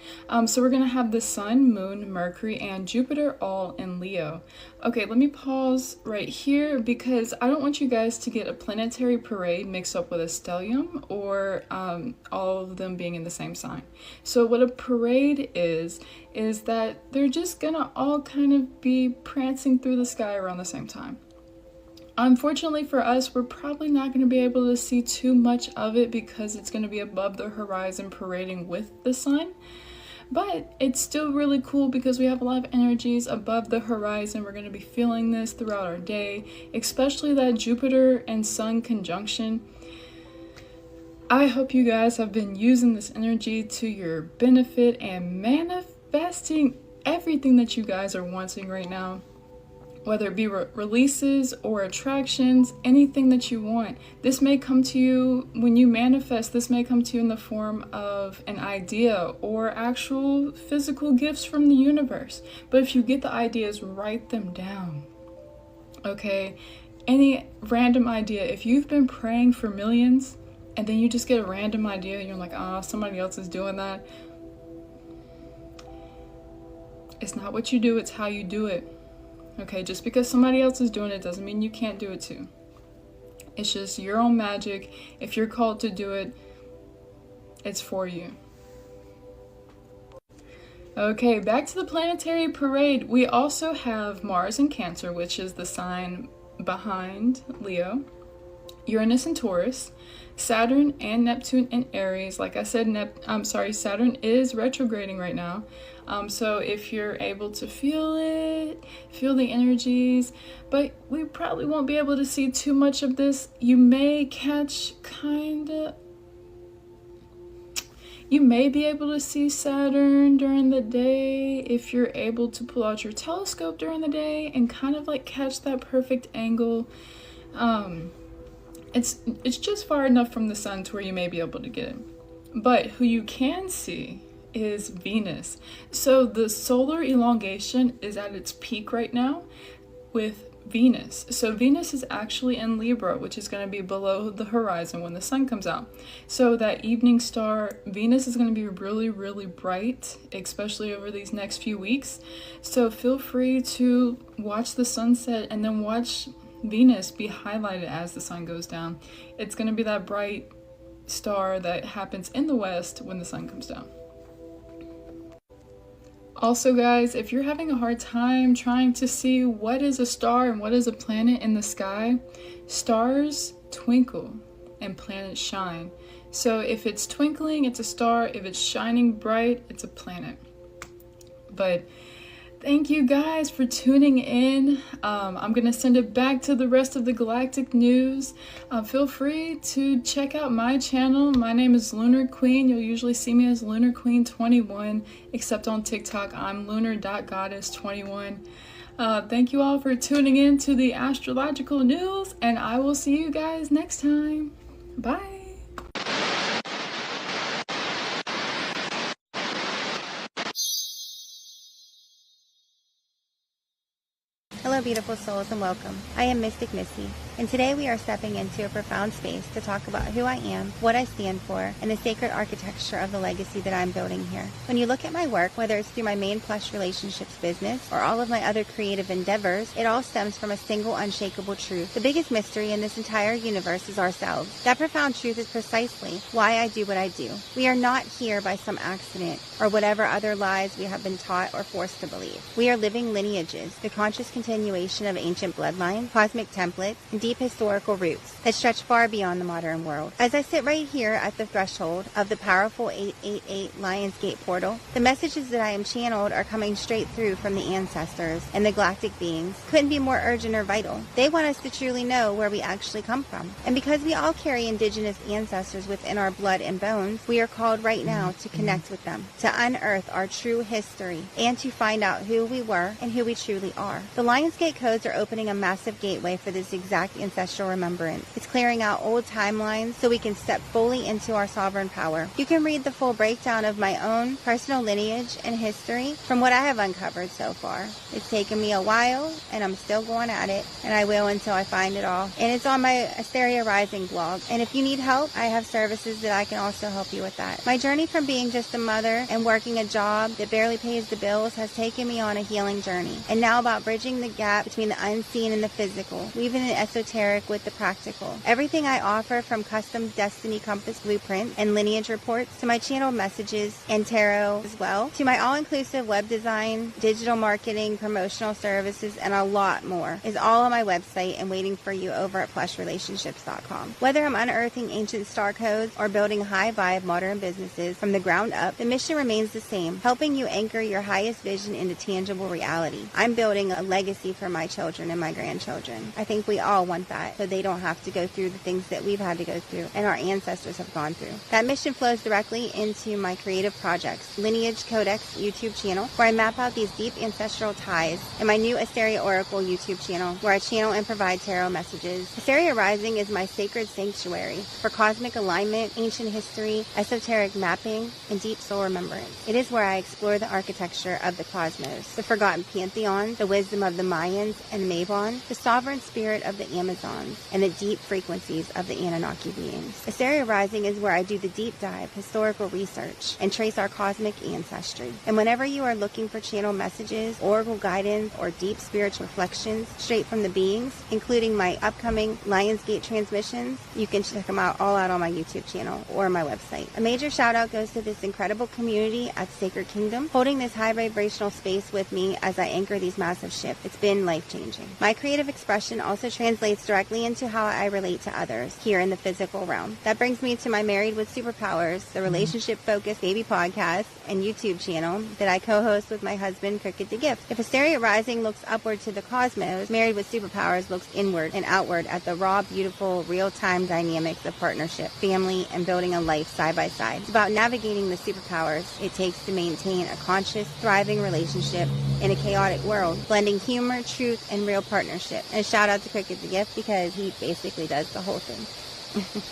N: So we're going to have the Sun, Moon, Mercury, and Jupiter all in Leo. Okay, let me pause right here because I don't want you guys to get a planetary parade mixed up with a stellium or all of them being in the same sign. So what a parade is that they're just going to all kind of be prancing through the sky around the same time. Unfortunately for us, we're probably not going to be able to see too much of it because it's going to be above the horizon parading with the sun. But it's still really cool because we have a lot of energies above the horizon. We're going to be feeling this throughout our day, especially that Jupiter and Sun conjunction. I hope you guys have been using this energy to your benefit and manifesting everything that you guys are wanting right now. Whether it be releases or attractions, anything that you want. This may come to you when you manifest. This may come to you in the form of an idea or actual physical gifts from the universe. But if you get the ideas, write them down. Okay? Any random idea. If you've been praying for millions and then you just get a random idea and you're like, oh, somebody else is doing that. It's not what you do, it's how you do it. Okay, just because somebody else is doing it doesn't mean you can't do it too. It's just your own magic. If you're called to do it, it's for you. Okay, back to the planetary parade. We also have Mars in Cancer, which is the sign behind Leo, Uranus in Taurus, Saturn and Neptune in Aries. Like I said, Saturn is retrograding right now. So if you're able to feel it, feel the energies, but we probably won't be able to see too much of this. You may catch you may be able to see Saturn during the day if you're able to pull out your telescope during the day and kind of like catch that perfect angle. It's just far enough from the sun to where you may be able to get it. But who you can see is Venus. So the solar elongation is at its peak right now with Venus. So Venus is actually in Libra, which is going to be below the horizon when the sun comes out. So that evening star, Venus, is going to be really, really bright, especially over these next few weeks. So feel free to watch the sunset and then watch Venus be highlighted as the sun goes down. It's going to be that bright star that happens in the west when the sun comes down. Also, guys, if you're having a hard time trying to see what is a star and what is a planet in the sky, stars twinkle and planets shine. So if it's twinkling, it's a star. If it's shining bright, it's a planet. But thank you guys for tuning in. I'm going to send it back to the rest of the Galactic News. Feel free to check out my channel. My name is LunarQueen. You'll usually see me as LunarQueen21, except on TikTok, I'm lunar.goddess21. Thank you all for tuning in to the Astrological News, and I will see you guys next time. Bye.
O: Hello beautiful souls and welcome. I am Mystic Missy, and today we are stepping into a profound space to talk about who I am, what I stand for, and the sacred architecture of the legacy that I'm building here. When you look at my work, whether it's through my main plush relationships business or all of my other creative endeavors, it all stems from a single unshakable truth. The biggest mystery in this entire universe is ourselves. That profound truth is precisely why I do what I do. We are not here by some accident or whatever other lies we have been taught or forced to believe. We are living lineages, the conscious continuation of ancient bloodlines, cosmic templates, and deep historical roots that stretch far beyond the modern world. As I sit right here at the threshold of the powerful 888 Lionsgate portal, the messages that I am channeled are coming straight through from the ancestors, and the galactic beings couldn't be more urgent or vital. They want us to truly know where we actually come from. And because we all carry indigenous ancestors within our blood and bones, we are called right now to connect with them, to unearth our true history, and to find out who we were and who we truly are. The Lionsgate codes are opening a massive gateway for this exact ancestral remembrance. It's clearing out old timelines so we can step fully into our sovereign power. You can read the full breakdown of my own personal lineage and history from what I have uncovered so far. It's taken me a while, and I'm still going at it, and I will until I find it all. And it's on my Asteria Rising blog. And if you need help, I have services that I can also help you with that. My journey from being just a mother and working a job that barely pays the bills has taken me on a healing journey. And now about bridging the gap gap between the unseen and the physical, weaving the esoteric with the practical. Everything I offer, from custom Destiny Compass blueprints and lineage reports to my channel messages and tarot as well, to my all-inclusive web design, digital marketing, promotional services, and a lot more, is all on my website and waiting for you over at plushrelationships.com. Whether I'm unearthing ancient star codes or building high-vibe modern businesses from the ground up, the mission remains the same, helping you anchor your highest vision into tangible reality. I'm building a legacy for my children and my grandchildren. I think we all want that, so they don't have to go through the things that we've had to go through and our ancestors have gone through. That mission flows directly into my creative projects, Lineage Codex YouTube channel, where I map out these deep ancestral ties, and my new Asteria Oracle YouTube channel, where I channel and provide tarot messages. Asteria Rising is my sacred sanctuary for cosmic alignment, ancient history, esoteric mapping, and deep soul remembrance. It is where I explore the architecture of the cosmos, the forgotten pantheon, the wisdom of the Mayans and Mabon, the sovereign spirit of the Amazons, and the deep frequencies of the Anunnaki beings. Asteria Rising is where I do the deep dive, historical research, and trace our cosmic ancestry. And whenever you are looking for channel messages, oracle guidance, or deep spiritual reflections straight from the beings, including my upcoming Lionsgate transmissions, you can check them out all out on my YouTube channel or my website. A major shout out goes to this incredible community at Sacred Kingdom, holding this high vibrational space with me as I anchor these massive shifts. It's been life-changing. My creative expression also translates directly into how I relate to others here in the physical realm. That brings me to my Married with Superpowers, the relationship-focused baby podcast and YouTube channel that I co-host with my husband, Cricket the Gift. If Asteria Rising looks upward to the cosmos, Married with Superpowers looks inward and outward at the raw, beautiful, real-time dynamics of partnership, family, and building a life side by side. It's about navigating the superpowers it takes to maintain a conscious, thriving relationship in a chaotic world, blending humor, truth, and real partnership. And a shout out to Cricket the Gift because he basically does the whole thing.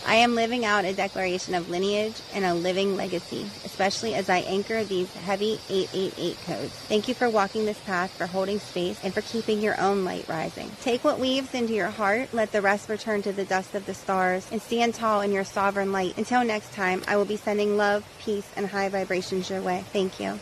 O: I am living out a declaration of lineage and a living legacy, especially as I anchor these heavy 888 codes. Thank you for walking this path, for holding space, and for keeping your own light rising. Take what weaves into your heart, let the rest return to the dust of the stars, and stand tall in your sovereign light. Until next time, I will be sending love, peace, and high vibrations your way. Thank you.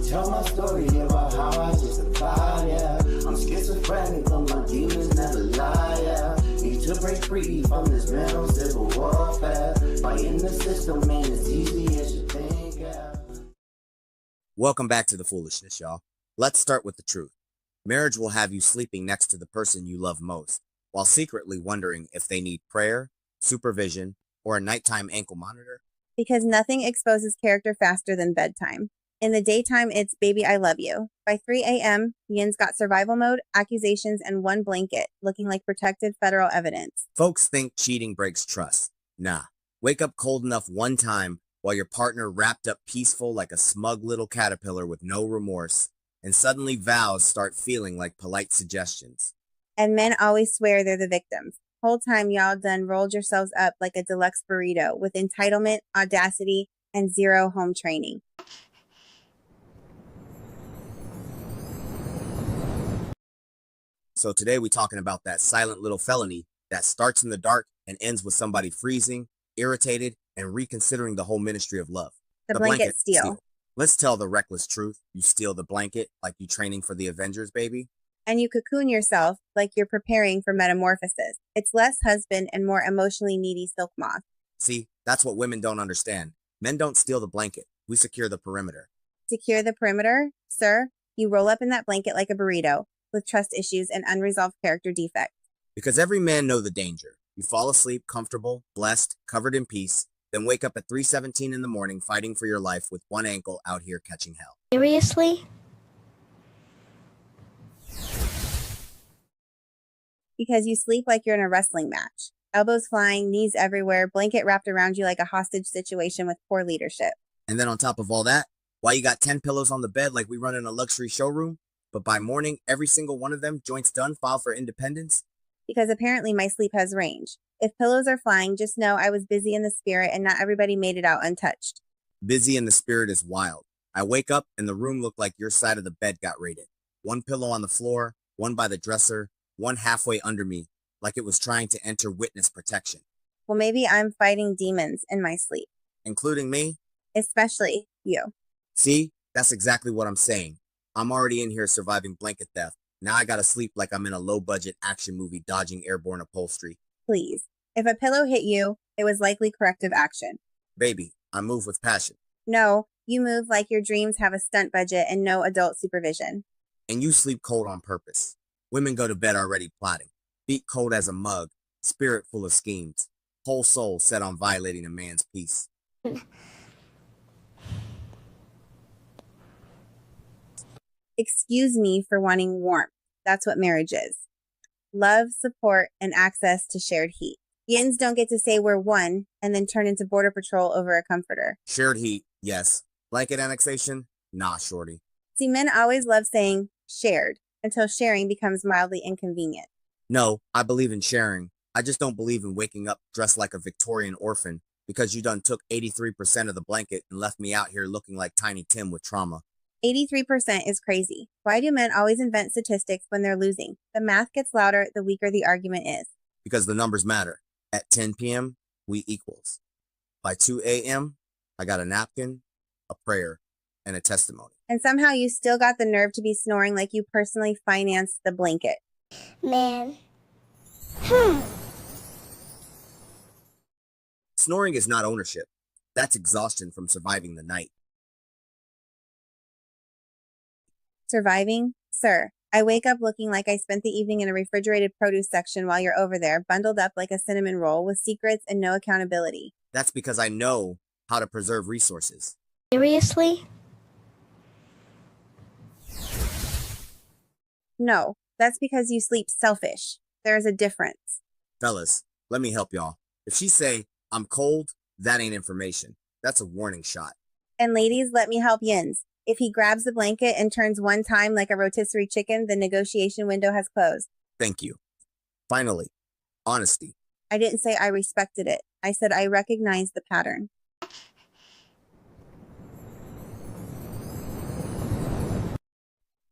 P: Tell my story about how I just survived, yeah. I'm schizophrenic, but my demons never lie, yeah. Need to break free from this mental civil warfare. Fighting the system ain't as easy as you think, yeah.
Q: Welcome back to the foolishness, y'all. Let's start with the truth. Marriage will have you sleeping next to the person you love most, while secretly wondering if they need prayer, supervision, or a nighttime ankle monitor.
O: Because nothing exposes character faster than bedtime. In the daytime, it's Baby I Love You. By 3 a.m., Yin's got survival mode, accusations, and one blanket, looking like protected federal evidence.
Q: Folks think cheating breaks trust. Nah. Wake up cold enough one time while your partner wrapped up peaceful like a smug little caterpillar with no remorse, and suddenly vows start feeling like polite suggestions.
O: And men always swear they're the victims. Whole time y'all done rolled yourselves up like a deluxe burrito with entitlement, audacity, and zero home training.
Q: So today we're talking about that silent little felony that starts in the dark and ends with somebody freezing, irritated, and reconsidering the whole ministry of love.
O: The blanket steal.
Q: Let's tell the reckless truth. You steal the blanket like you training for the Avengers, baby.
O: And you cocoon yourself like you're preparing for metamorphosis. It's less husband and more emotionally needy silk moth.
Q: See, that's what women don't understand. Men don't steal the blanket. We secure the perimeter.
O: Secure the perimeter? Sir, you roll up in that blanket like a burrito, with trust issues and unresolved character defects.
Q: Because every man know the danger. You fall asleep comfortable, blessed, covered in peace, then wake up at 3:17 in the morning fighting for your life with one ankle out here catching hell.
O: Seriously? Because you sleep like you're in a wrestling match. Elbows flying, knees everywhere, blanket wrapped around you like a hostage situation with poor leadership.
Q: And then on top of all that, why you got 10 pillows on the bed like we run in a luxury showroom? But by morning, every single one of them, joints done, filed for independence?
O: Because apparently my sleep has range. If pillows are flying, just know I was busy in the spirit and not everybody made it out untouched.
Q: Busy in the spirit is wild. I wake up and the room looked like your side of the bed got raided. One pillow on the floor, one by the dresser, one halfway under me, like it was trying to enter witness protection.
O: Well, maybe I'm fighting demons in my sleep.
Q: Including me?
O: Especially you.
Q: See, that's exactly what I'm saying. I'm already in here surviving blanket theft. Now I gotta sleep like I'm in a low-budget action movie dodging airborne upholstery.
O: Please. If a pillow hit you, it was likely corrective action.
Q: Baby, I move with passion.
O: No, you move like your dreams have a stunt budget and no adult supervision.
Q: And you sleep cold on purpose. Women go to bed already plotting. Feet cold as a mug, spirit full of schemes. Whole soul set on violating a man's peace.
O: Excuse me for wanting warmth. That's what marriage is. Love, support, and access to shared heat. Yins don't get to say we're one and then turn into border patrol over a comforter.
Q: Shared heat, yes. Blanket annexation? Nah, shorty.
O: See, men always love saying shared until sharing becomes mildly inconvenient.
Q: No, I believe in sharing. I just don't believe in waking up dressed like a Victorian orphan because you done took 83% of the blanket and left me out here looking like Tiny Tim with trauma.
O: 83% is crazy. Why do men always invent statistics when they're losing? The math gets louder the weaker the argument is.
Q: Because the numbers matter. At 10 p.m., we equals. By 2 a.m., I got a napkin, a prayer, and a testimony.
O: And somehow you still got the nerve to be snoring like you personally financed the blanket.
R: Man.
Q: Snoring is not ownership. That's exhaustion from surviving the night.
O: Surviving? Sir, I wake up looking like I spent the evening in a refrigerated produce section while you're over there, bundled up like a cinnamon roll with secrets and no accountability.
Q: That's because I know how to preserve resources.
R: Seriously?
O: No, that's because you sleep selfish. There is a difference.
Q: Fellas, let me help y'all. If she say, I'm cold, that ain't information. That's a warning shot.
O: And ladies, let me help Yins. If he grabs the blanket and turns one time like a rotisserie chicken, the negotiation window has closed.
Q: Thank you. Finally, honesty.
O: I didn't say I respected it. I said I recognized the pattern.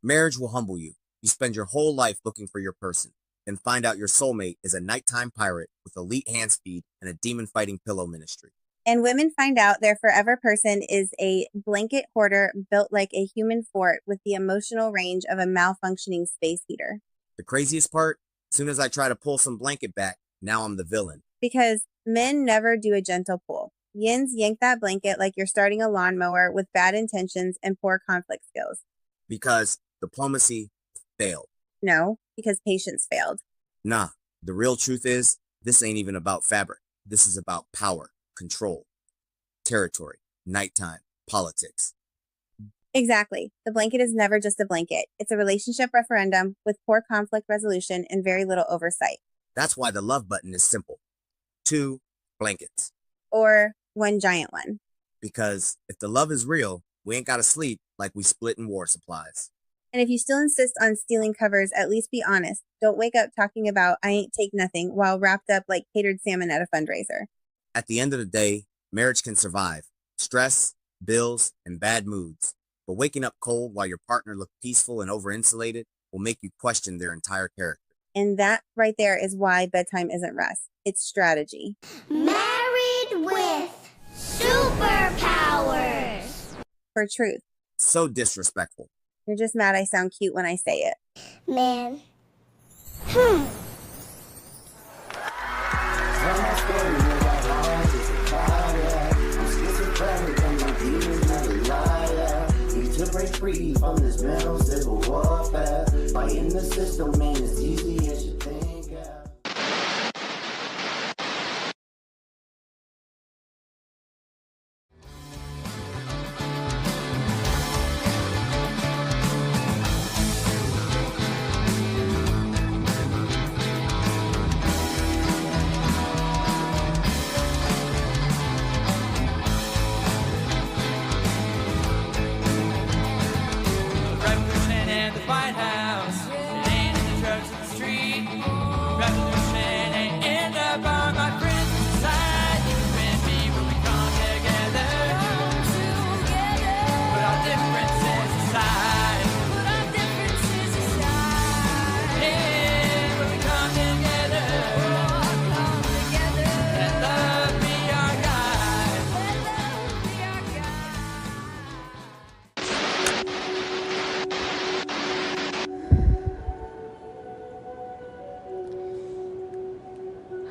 Q: Marriage will humble you. You spend your whole life looking for your person, then find out your soulmate is a nighttime pirate with elite hand speed and a demon-fighting pillow ministry.
O: And women find out their forever person is a blanket hoarder built like a human fort with the emotional range of a malfunctioning space heater.
Q: The craziest part? As soon as I try to pull some blanket back, now I'm the villain.
O: Because men never do a gentle pull. Yins yank that blanket like you're starting a lawnmower with bad intentions and poor conflict skills.
Q: Because diplomacy failed.
O: No, because patience failed.
Q: Nah, the real truth is, this ain't even about fabric. This is about power, control, territory, nighttime, politics.
O: Exactly. The blanket is never just a blanket. It's a relationship referendum with poor conflict resolution and very little oversight.
Q: That's why the love button is simple. 2 blankets.
O: Or one giant one.
Q: Because if the love is real, we ain't gotta sleep like we split in war supplies.
O: And if you still insist on stealing covers, at least be honest. Don't wake up talking about I ain't take nothing while wrapped up like catered salmon at a fundraiser.
Q: At the end of the day, marriage can survive stress, bills, and bad moods. But waking up cold while your partner looks peaceful and over-insulated will make you question their entire character.
O: And that right there is why bedtime isn't rest. It's strategy.
R: Married with superpowers.
O: For truth.
Q: So disrespectful.
O: You're just mad I sound cute when I say it.
R: Man.
P: Break free from this mental civil warfare. Fighting the system ain't as easy as you think.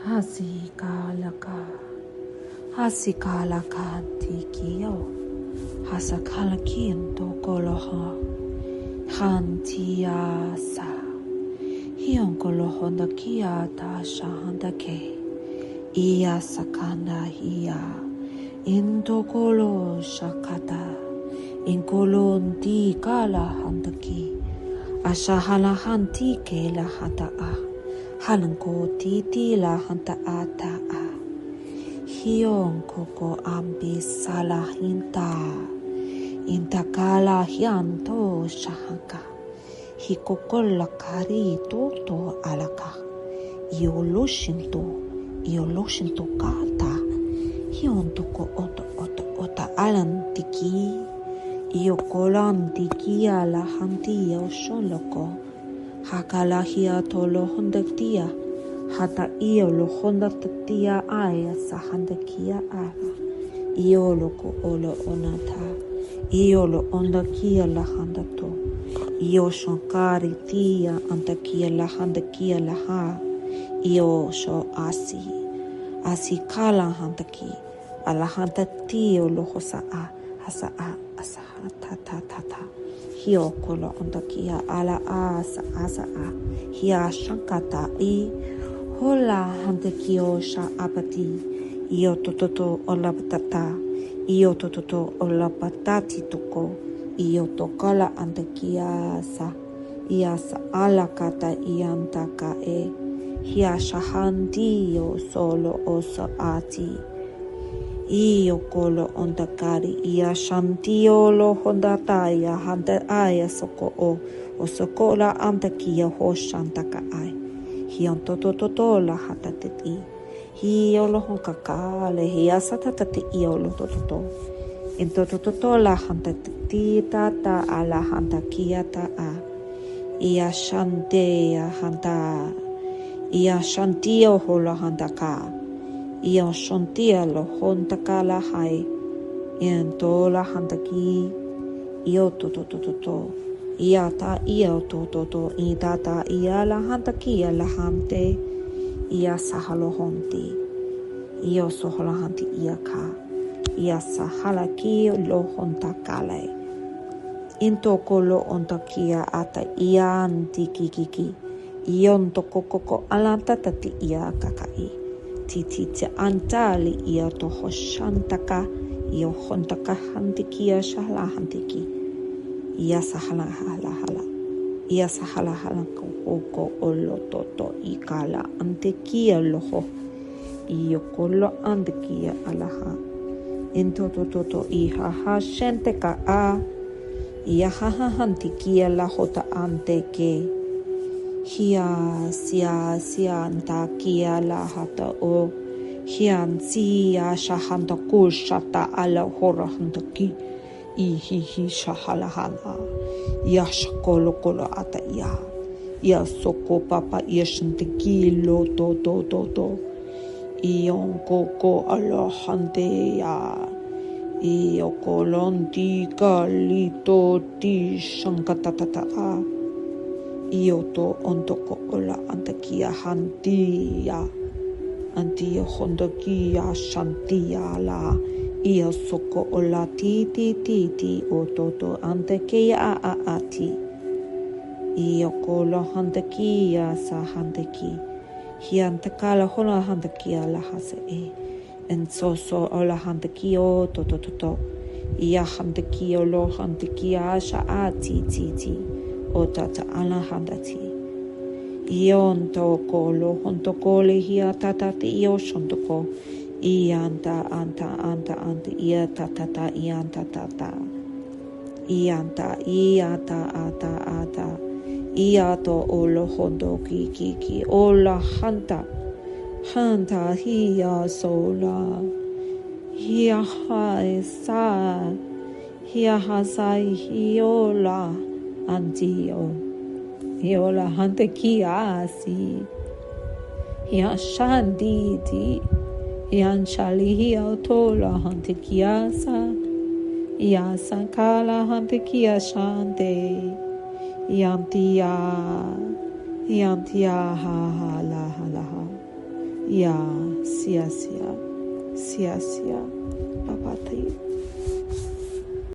S: Hasikalaka. Hasikalaka tikio. Hasakalakin tokoloha. Hantiasa. Hionkoloho kia ta shahandake. Iya sakanda hiya. Intokolo shakata. Inkolonti kala handaki. Ashahala hanti ke la hata'a. Halanko titi la hanta'a ta'a. Hiyon koko ambi salahinta. Intakala hianto shahanka. Hikokola kari toto alaka. Ioloshinto kata. Hiyon toko ota alantiki. Iokolan tikia la hanti yoshonloko. Hakala hia tolo hondatia. Hata io lo hondatia aya sa handakia ala. Io loko olo onata. Io lo ondakia la handato. Io shankari tia antakia la handakia la ha. Io sho asi. Asi kala handaki. Ala handatio lo hosa'a. Hasa'a asaha ta. Hio kolo ondakia ala asa asa'a. Hia shankata I. Hola handakio sha apati. Io tototo olapatata. Io tototo olapatati toko. Io tokala andakia sa. Ia sa ala kata iantaka e. Hia shahandio solo oso ati. Io kolo ondakari ia shantio lo hondataya handa aya soko o sokola antakia ho shantaka ai. Hion toto la hatateti. Hio lo honkakale hia satatati io lo toto. In toto la hantateti tata ala hantakia ta a. Ia shantea handa. Ia shantio ho lo handaka. Ia shontia lo hontaka la hai. Ian to la handaki. Io toto. Ia ta ia toto. I tata ia la hantakia la hante. Ia sahalo honti. Io sohola hanti ia ka. Ia sahalaki lo hontakale. Into kolo ontakia ata ia anti kikiki. Ion toko koko alanta tati ia kakai. Titi te antali ia to hoshantaka. Io hontaka hantikia shahala hantiki. Ia sahala hala. Ia sahala koko olo toto ikala antekia loho. Io kolo antekia alaha. Into toto iha ha shenteka a. Ia haha hantikia la hota anteke. Hia sia antakia la hata o. Hian sia shahanta kushata ala hora hantaki. Ihihi shahalahana. Ia shakolo ata ia. Ia soko papa ia shantikilo to. Ion koko ala hante ya. Io kolonti kalito ti shankatata a. Io to ontoko ola antakia hantia. Antia hondakia shantia la. Ia soko ola ti o toto antakia a ati. Ia kolo handakia sa handaki. Hiantakala hola handakia la hase e. En so ola handakio toto. Ia handakio lo handakia sha ati ti. O tata ala handati. Ion toko lo hontoko le hia tatati io shontoko. Ianta ia tatata ianta tata. Ianta ata. Iato olo hondo ki ola hanta. Hanta hia sola. Hia hai sa. Hia hasai hiola. Antio. Hiola hante ki asi. Hia shanditi. Ian shali hia tola hante ki asa. Ia sankala hante ki ashante. Iantia ha la. Ya, sia, sia, sia, sia, papatay.